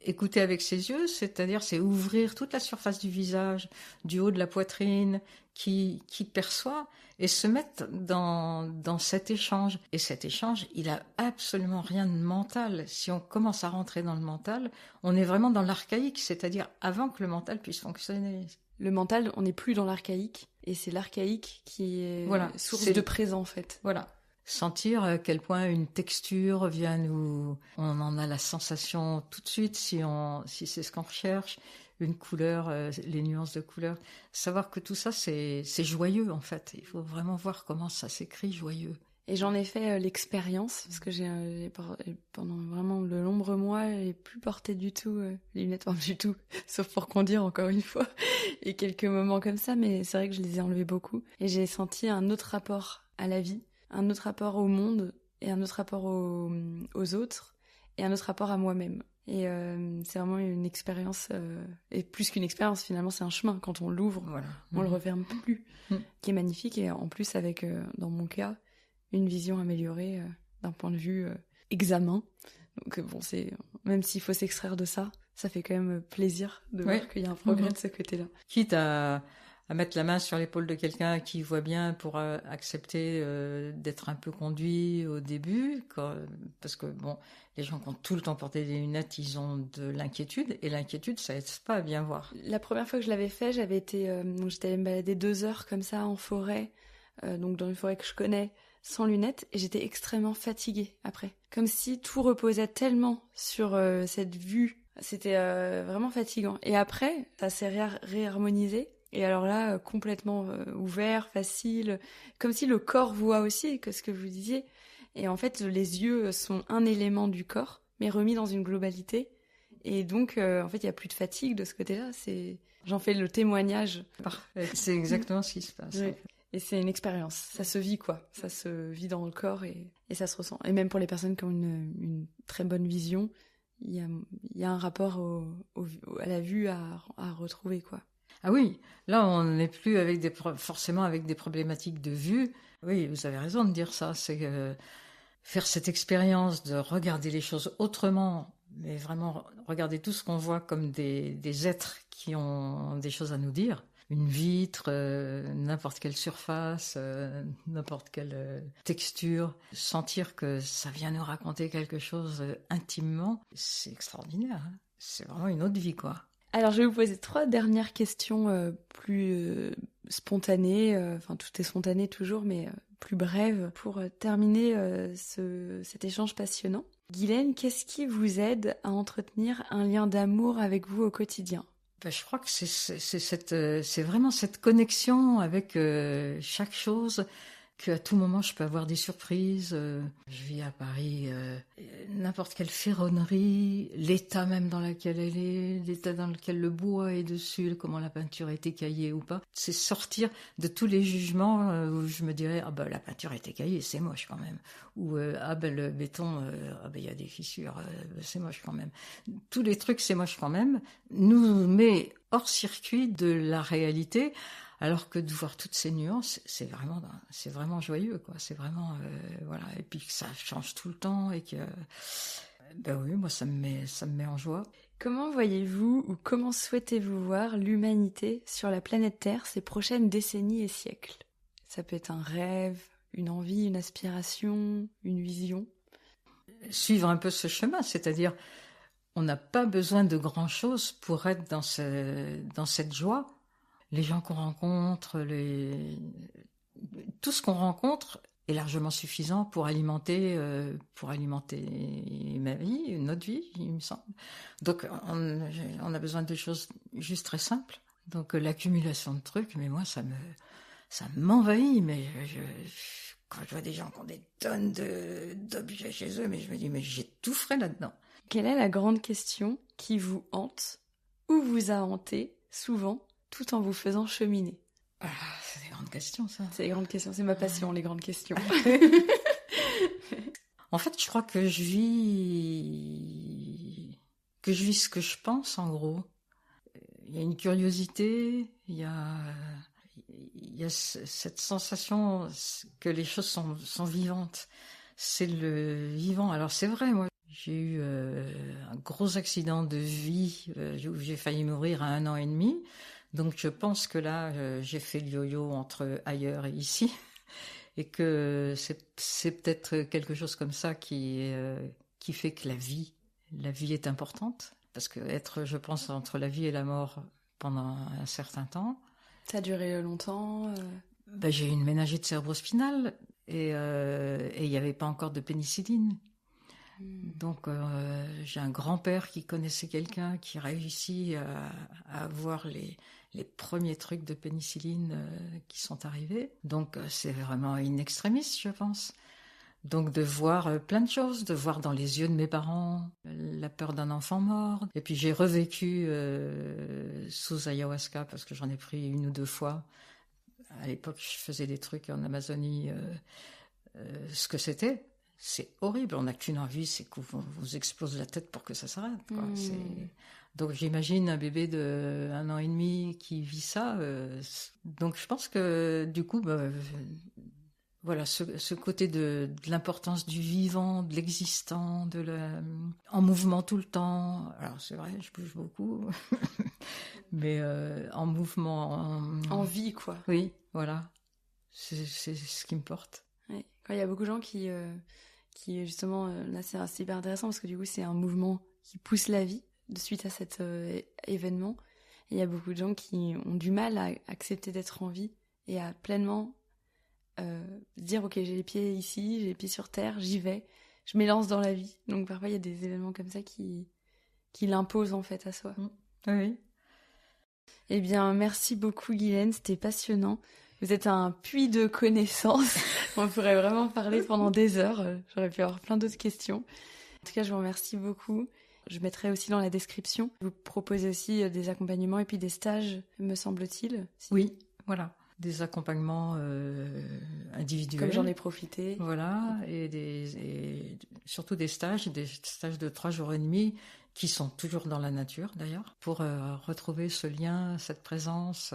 Écouter avec ses yeux, c'est-à-dire c'est ouvrir toute la surface du visage, du haut de la poitrine, qui perçoit, et se mettre dans cet échange. Et cet échange, il a absolument rien de mental. Si on commence à rentrer dans le mental, on est vraiment dans l'archaïque, c'est-à-dire avant que le mental puisse fonctionner. Le mental, on n'est plus dans l'archaïque, et c'est l'archaïque qui est source de présent en fait. Voilà. Sentir à quel point une texture vient nous... On en a la sensation tout de suite si c'est ce qu'on recherche, une couleur, les nuances de couleurs. Savoir que tout ça, c'est joyeux en fait. Il faut vraiment voir comment ça s'écrit joyeux. Et j'en ai fait l'expérience, parce que j'ai pendant vraiment de nombreux mois, j'ai plus porté du tout les lunettes, enfin du tout, sauf pour conduire encore une fois, et quelques moments comme ça, mais c'est vrai que je les ai enlevés beaucoup. Et j'ai senti un autre rapport à la vie, un autre rapport au monde et un autre rapport aux autres. et un autre rapport à moi-même. Et c'est vraiment une expérience, et plus qu'une expérience, finalement, c'est un chemin. Quand on l'ouvre, on le referme plus, qui est magnifique. Et en plus, avec, dans mon cas, une vision améliorée d'un point de vue examen. Donc bon, même s'il faut s'extraire de ça, ça fait quand même plaisir de voir qu'il y a un progrès de ce côté-là. Quitte à mettre la main sur l'épaule de quelqu'un qui voit bien pour accepter d'être un peu conduit au début, parce que bon, les gens qui ont tout le temps porté des lunettes, ils ont de l'inquiétude, et l'inquiétude, ça aide pas à bien voir. La première fois que je l'avais fait, j'étais allée me balader 2 heures comme ça en forêt, donc dans une forêt que je connais, sans lunettes, et j'étais extrêmement fatiguée après. Comme si tout reposait tellement sur cette vue, c'était vraiment fatigant. Et après, ça s'est réharmonisé. Et alors là, complètement ouvert, facile, comme si le corps voit aussi, que ce que vous disiez. Et en fait, les yeux sont un élément du corps, mais remis dans une globalité. Et donc, en fait, il n'y a plus de fatigue de ce côté-là. J'en fais le témoignage. Parfait. C'est exactement ce qui se passe. Oui. Et c'est une expérience. Ça se vit, quoi. Ça se vit dans le corps et ça se ressent. Et même pour les personnes qui ont une très bonne vision, il y a un rapport à la vue à retrouver, quoi. Ah oui, là on n'est plus forcément avec des problématiques de vue. Oui, vous avez raison de dire ça. C'est faire cette expérience de regarder les choses autrement, mais vraiment regarder tout ce qu'on voit comme des êtres qui ont des choses à nous dire. Une vitre, n'importe quelle surface, n'importe quelle texture. Sentir que ça vient nous raconter quelque chose intimement, c'est extraordinaire. Hein. C'est vraiment une autre vie, quoi. Alors, je vais vous poser 3 dernières questions plus spontanées. Enfin, tout est spontané toujours, mais plus brèves pour terminer cet échange passionnant. Guylaine, qu'est-ce qui vous aide à entretenir un lien d'amour avec vous au quotidien ? Je crois que c'est vraiment cette connexion avec chaque chose, qu'à tout moment je peux avoir des surprises. Je vis à Paris, n'importe quelle ferronnerie, l'état même dans lequel elle est, l'état dans lequel le bois est dessus, comment la peinture a été écaillée ou pas. C'est sortir de tous les jugements où je me dirais ah ben la peinture a été écaillée, c'est moche quand même. Ou ah ben le béton, ah ben il y a des fissures, c'est moche quand même. Tous les trucs c'est moche quand même nous met hors circuit de la réalité. Alors que de voir toutes ces nuances, c'est vraiment joyeux, quoi. C'est vraiment, voilà. Et puis que ça change tout le temps et que, ben oui, moi ça me met en joie. Comment voyez-vous ou comment souhaitez-vous voir l'humanité sur la planète Terre ces prochaines décennies et siècles ? Ça peut être un rêve, une envie, une aspiration, une vision. Suivre un peu ce chemin, c'est-à-dire, on n'a pas besoin de grand-chose pour être dans cette joie. Les gens qu'on rencontre, tout ce qu'on rencontre est largement suffisant pour alimenter ma vie, notre vie, il me semble. Donc on a besoin de choses juste très simples. Donc l'accumulation de trucs, mais moi ça m'envahit. Mais quand je vois des gens qui ont des tonnes d'objets chez eux, mais je me dis mais j'étoufferais là-dedans. Quelle est la grande question qui vous hante ou vous a hanté souvent tout en vous faisant cheminer? Ah, c'est des grandes questions, ça. C'est des grandes questions, c'est ma passion, les grandes questions. En fait, je crois que je vis ce que je pense, en gros. Il y a une curiosité, il y a cette sensation que les choses sont vivantes. C'est le vivant. Alors c'est vrai, moi, j'ai eu un gros accident de vie où j'ai failli mourir à 1 an et demi. Donc je pense que là, j'ai fait le yo-yo entre ailleurs et ici, et que c'est peut-être quelque chose comme ça qui fait que la vie est importante, parce que être, je pense, entre la vie et la mort pendant un certain temps. Ça a duré longtemps J'ai eu une méningite cérébro-spinale et il n'y avait pas encore de pénicilline. Donc j'ai un grand-père qui connaissait quelqu'un qui réussit à avoir les premiers trucs de pénicilline qui sont arrivés. Donc c'est vraiment in extremis, je pense. Donc de voir plein de choses, de voir dans les yeux de mes parents la peur d'un enfant mort. Et puis j'ai revécu sous ayahuasca, parce que j'en ai pris 1 ou 2 fois. À l'époque, je faisais des trucs en Amazonie, ce que c'était. c'est horrible. On n'a qu'une envie, c'est qu'on vous explose la tête pour que ça s'arrête, quoi. Donc j'imagine un bébé de 1 an et demi qui vit ça. Donc je pense que du coup, voilà, ce côté de l'importance du vivant, de l'existant, en mouvement tout le temps. Alors c'est vrai, je bouge beaucoup, mais en mouvement, en vie, quoi. Oui, voilà, c'est ce qui me porte. Ouais. Quand il y a beaucoup de gens qui justement, là c'est hyper intéressant parce que du coup c'est un mouvement qui pousse la vie de suite à cet événement. Et il y a beaucoup de gens qui ont du mal à accepter d'être en vie et à pleinement dire ok, j'ai les pieds ici, j'ai les pieds sur terre, j'y vais, je m'élance dans la vie. Donc parfois il y a des événements comme ça qui l'imposent en fait à soi. Oui. Eh bien merci beaucoup Guylaine, c'était passionnant. Vous êtes un puits de connaissances. On pourrait vraiment parler pendant des heures. J'aurais pu avoir plein d'autres questions. En tout cas, je vous remercie beaucoup. Je mettrai aussi dans la description. Vous proposez aussi des accompagnements et puis des stages, me semble-t-il. Oui, voilà. Des accompagnements individuels. Comme j'en ai profité. Voilà, et surtout des stages de 3 jours et demi qui sont toujours dans la nature d'ailleurs, pour retrouver ce lien, cette présence.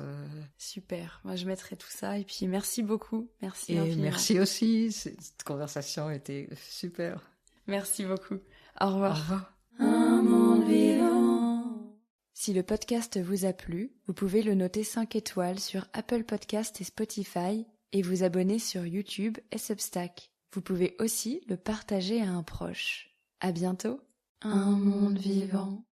Super, moi je mettrai tout ça et puis merci beaucoup. Merci et infiniment. Merci aussi, cette conversation était super. Merci beaucoup. Au revoir. Au revoir. Un monde vivant. Si le podcast vous a plu, vous pouvez le noter 5 étoiles sur Apple Podcast et Spotify et vous abonner sur YouTube et Substack. Vous pouvez aussi le partager à un proche. À bientôt. Un monde vivant.